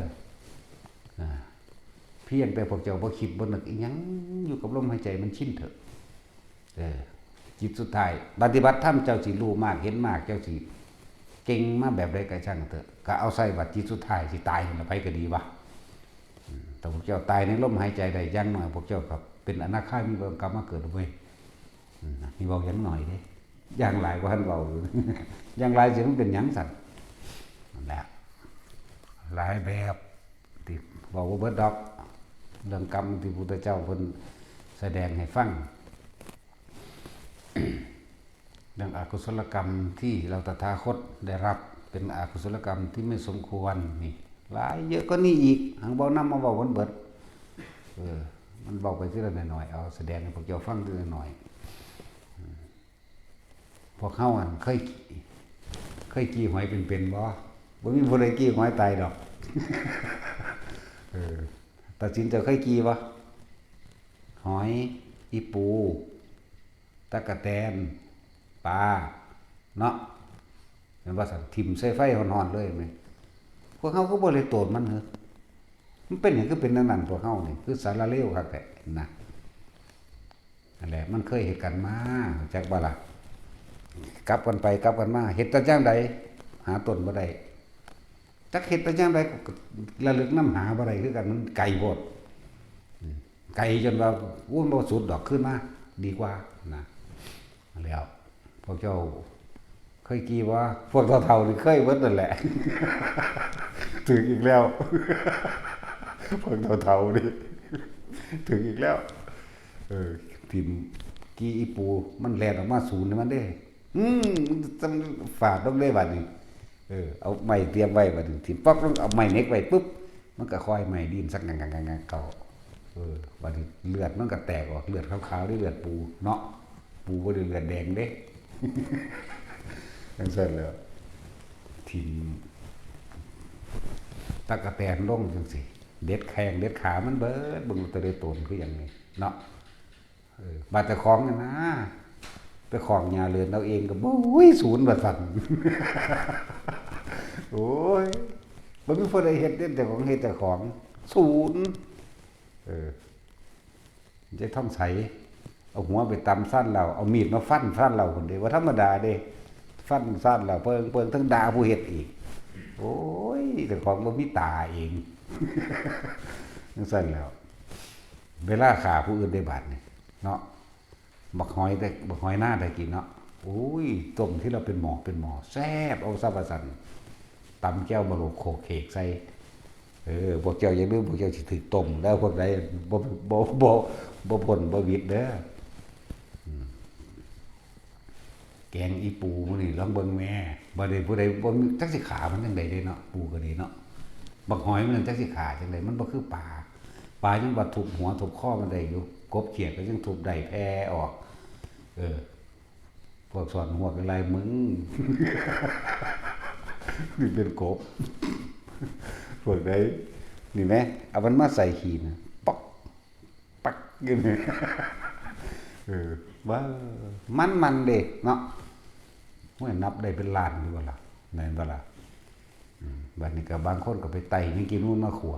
เพียงแต่พวกเจ้าบ่คิดบ่นึกอีหยังอยู่กับลมหายใจมันชินเถอะจิตสุดท้ายปฏิบัติธรรมเจ้าสิรู้มากเห็นมากเจ้าสิเก่งมาแบบใดก็ช่างเถอะก็เอาใส่ว่าจิตสุดท้ายสิตายนั่นล่ะไปก็ดีวะแต่พวกเจ้าตายในลมหายใจได้อย่างน้อยพวกเจ้าก็เป็นอนาคามีเบิ่งกรรมมาเกิดเว้ยนี่เว้าอย่างน้อยเด้อย่างหลายกว่าท่านเว้า อย่างหลายสิมันเป็นหยังสั่นนั่นแหละหลายแบบที่เว้าบ่เบิดดอกเรื่องกรรมที่พระพุทธเจ้าเพิ่นแสดงให้ฟัง เรื่องอกุศลกรรมที่เราตถาคตได้รับเป็นอกุศลกรรมที่ไม่สมควรนี่หลายเยอะก็นี่อีกหังเว้านำมาเว้ามันเบิดมันเว้าไปทีละหน่อยๆเอาแสดงให้พวกเจ้าฟังทีละหน่อยพวกเฮาเคยกี้หอยเป็นบ่มีผู้ใดกี้หอยตายดอก ตัดสินจะเคยกี้บ่หอยอีปูตะกะแตนปลาเนาะเห็นว่าสั่นทิ่มใส่ไฟฮ้อนๆเลยมั้ยพวกเฮาก็บ่ได้โตดมันเหรอมันเป็นหยังคือเป็นนั่นพวกเฮานี่คือสารเลวคักแท้นะนั่นแหละมันเคยเฮ็ดกันมาจักบ่ล่ะกลับกันไปกลับกันมาเฮ็ดแต่จังใดหาต้นบ่ได้จักเฮ็ดแต่จังใดระลึกนำหาบ่ได้คือกันมันไกลโพดไกลจนว่าโอ้บ่สุดดอกขึ้นมาดีกว่านะแล้วพวกเจ้าเคยกี่ว่าพวกเฒ่าๆนี่เคยเบิดนั่นแหละ ถึงอีกแล้ว พวกเฒ่าๆนี่ถึงอีกแล้วทิ่มกี่อีปูมันแล่นออกมาศูนย์มันเด้มันฝาดลงได้บัดนี้เอาไม้เตรียมไว้บัดนี้ทิ่มป๊อกลงเอาไม้เน็กไว้ปุ๊บมันก็ค่อยไม้ดินสักงังๆๆๆเก่าบัดนี้เลือดมันก็แตกออกเลือดขาวๆได้เลือดปูเนาะปูบ่ได้เลือดแดงเด้ จังซั่นแล้วทิ่มตะกะแตนลงจังซี่เด็ดแข้งเด็ดขามันเบิดเบิ่งแต่ได้ตนคือหยังนี่เนาะ บาดแต่ของเนี่ยนะไปของยาเรือนเราเองก็บ่ยศูนย์บาดสั่นโอ้ยมันไม่พอได้เฮ็ดเด่นแต่ของเฮ็ดแต่ของศูนย์จะท่องใสเอาหัวไปตำสั้นเราเอามีดมาฟันสั้นเราคนเดียวว่าธรรมดาเด้ฟันสั้นเราเปิงทั้งด่าผู้เฮ็ดอีกโอ้ยแต่ของบ่มีตาเองนั่นสั้นแล้วเวลาขาผู้อื่นได้บาดนี่เนาะบักหอยหน้าได้กินเนาะโอ้ยต้มที่เราเป็นหมอแซ่บเอาซะว่าซั่นตำแก้วมะโลกโคกเคกใส่พวกเจ้าอย่าลืมพวกเจ้าสิถูกต้มแล้วพวกใดบ่พ้นบ่วิดเด้อแกงอีปูมื้อนี้ลองเบิ่งแม่บ่ได้ผู้ใดบ่จักสิขามันจังได๋เด้เนาะปูก็ดีเนาะบักหอยมันจักสิขาจังได๋มันบ่คือปลายังบ่ทุบหัวทุบคอมันได้อยู่กบเขียดก็ยังทุบได้แผ่ออกพวกสอนหัวเป็นไรมึงนี่เป็นกบพวกใดนี่แหมเอามันมาใส่ขี้นะป๊อกปักอยู่นี่ว่ามันเด้เนาะห้วยนับได้เป็นล้านอยู่บ่ล่ะแม่นบ่ล่ะบัดนี้ก็บางคนก็ไปไต่นี่กินนู่นมาขัว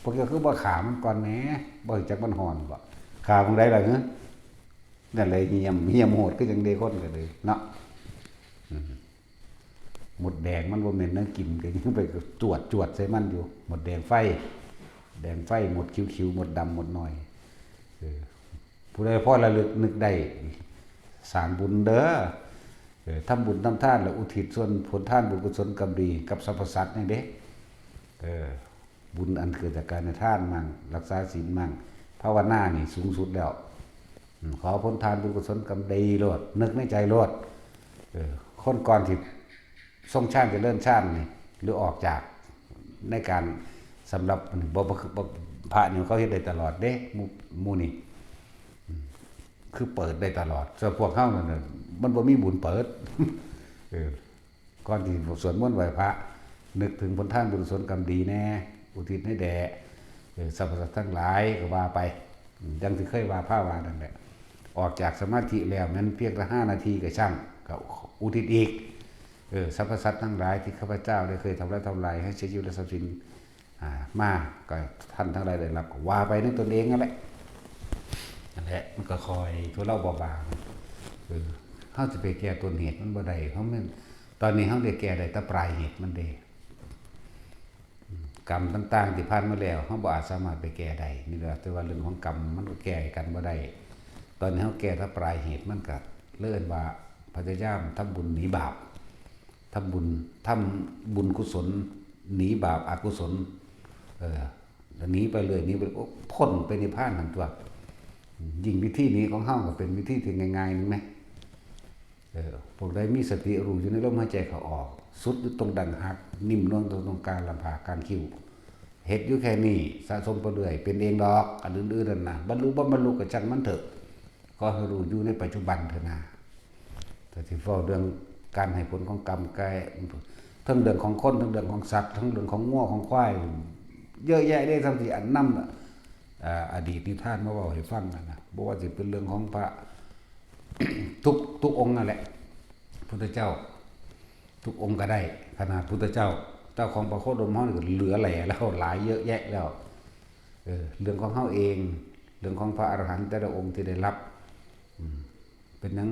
พวกเจ้าคือบ่ขามันก่อนแหมบ่จักมันฮ้อนบ่ขามึงได้ล่ะเนาะนั่นเลยเหี่ยมโหดก็จังเดคนก็เลยเนาะหมดแดงมันบ่แม่นเนื้อกินก็ยังไปจวดใส่มันอยู่หมดแดงไฟหมดคิ้วหมดดำหมดหน่อยผู้ใดพอระลึกนึกได้สร้างบุญเด้อทำบุญทำทานแล้วอุทิศส่วนผลทานบุญกุศลกรรมดีกับสรรพสัตว์นี่เด้บุญอันเกิดจากการในทานมั่งรักษาศีลมั่งภาวนานี่สูงสุดแล้วขอผลทานบุญกุศลกรรมดีโลดนึกในใจโลดคนก่อนที่ทรงชาติจะเลื่อนชาตินี่หรือออกจากในการสำหรับพระนี่เขาเฮ็ดได้ตลอดเด้มูนี่คือเปิดได้ตลอดส่วนพวกเข้านั่นมันบ่มีบุญเปิดก่อนที่สวดมนต์ไหว้พระนึกถึงผลทานบุญกุศลกรรมดีแน่อุทิศให้แด่สรรพสัตว์ทั้งหลายก็ว่าไปดังที่เคยว่าพระว่านั่นแหละออกจากสมาธิแล้วนั้นเพียงแค่5 นาทีก็ช่างก็อุทิศอีกสรรพสัตว์ทั้งหลายที่ข้าพเจ้าได้เคยทำลายให้เสียชีวิตและทรัพย์สินมาก็ท่านทั้งหลายได้รับก็ว่าไปนึกตนเองนั่นแหละมันก็คอยทุเลาเบาบางเฮาสิไปแก้ต้นเหตุมันบ่ได้เพราะมันตอนนี้เฮาได้แก้ได้แต่ปลายเหตุมันเด้กรรมต่างๆที่ผ่านมาแล้วเฮาบ่อาจสามารถไปแก้ได้นี่แหละแต่ว่าเรื่องของกรรมมันก็แก้กันบ่ได้ตอนนี้เฮาแก้แต่ปลายเหตุมันก็เลื่อนว่าพยายามทำบุญหนีบาปทำบุญกุศลหนีบาปอกุศลหนีไปเลยหนีไปพ้นไปนิพพานทั้งตัวยิ่งวิธีนี้ของเฮาก็เป็นวิธีที่ง่ายๆนึงมั้ยพวกใดมีสติรู้อยู่ในลมหายใจเข้าออกสุดอยู่ตรงดังหักนิ่มนวลตรงกลางลำพาการคิ้วเฮ็ดอยู่แค่นี้สะสมไปเรื่อยเป็นเองดอกอันอื่นๆนั่นน่ะบรรลุบ่บรรลุก็จังมันเถอะก็ให้รู้อยู่ในปัจจุบันเถอะนะแต่ที่ฟ้าเรื่องการให้ผลของกรรมกายทั้งเรื่องของคนทั้งเรื่องของสัตว์ทั้งเรื่องของงัวของควายเยอะแยะได้ทั้งที่อันนำอดีตนิทานมาเว้าให้ฟังนั่นน่ะบ่ว่าสิเป็นเรื่องของพระ ทุกองค์นั่นแหละพุทธเจ้าทุกองค์ก็ได้ขนาดพุทธเจ้าของพระโคดมเฮานี่ก็เหลือแหล่แล้วหลายเยอะแยะแล้วเรื่องของเฮาเองเรื่องของพระอรหันต์แต่ละองค์ที่ได้รับเป็นหยัง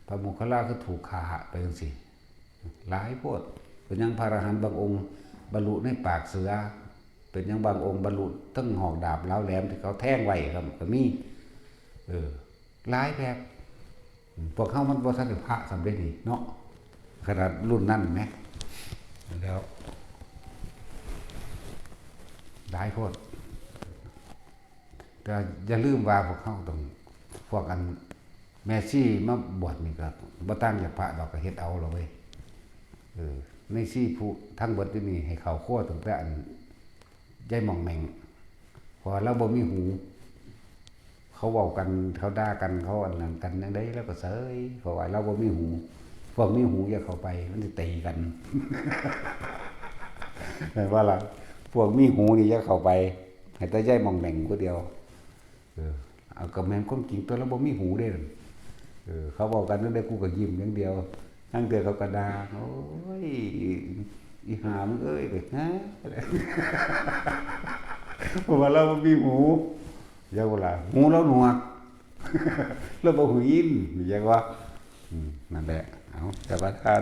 พระโมคคัลลาคือถูกฆ่าไปจังซี่หลายโพดเป็นหยังพระอรหันต์บางองค์บรรลุในปากเสือเป็นหยังบางองค์บรรลุทั้งหอกดาบแล้วแหลมที่เขาแทงไว้ครับก็มีหลายแบบพวกเขามันบ่ทันได้พระสำเร็จนี่เนาะขนาดรุ่นนั้นแหมแล้วหลายโพดแต่อย่าลืมว่าพวกเขาต้องพวกอันแม่ชีมาบวชนี่ก็บ่ต่างจากพระดอกก็เฮ็ดเอาล่ะเว้ยในชีผู้ทั้งเบิดที่นี่ให้เขาคั่วตั้งแต่อันยายหม่องแหม่งพอเราบ่มีหูเขาเว้ากันเขาด่ากันเขาอันนั้นกันจังได๋แล้วก็เสยเพราะว่าเราบ่มีหูพวกมีหูอย่าเข้าไปมันสิตีกันแม่นว่าล่ะพวกมีหูนี่อย่าเข้าไปให้แต่ยายหม่องแหม่งผู้เดียว เอาก็แม่นความจริงตัวเราบ่มีหูเด้เขาบอกกันนั่นได้กูก็ยิ้มอย่างเดียวทั้งเดือเขาก็ด่าโอ้ยอีหามึงเอ้ยเด็กนะเพราะว่าเราบ่มีหูอย่าว่าล่ะหูเราหนวกเราบ่หูยินอย่างว่านั่นแหละเอาแต่ว่าทาน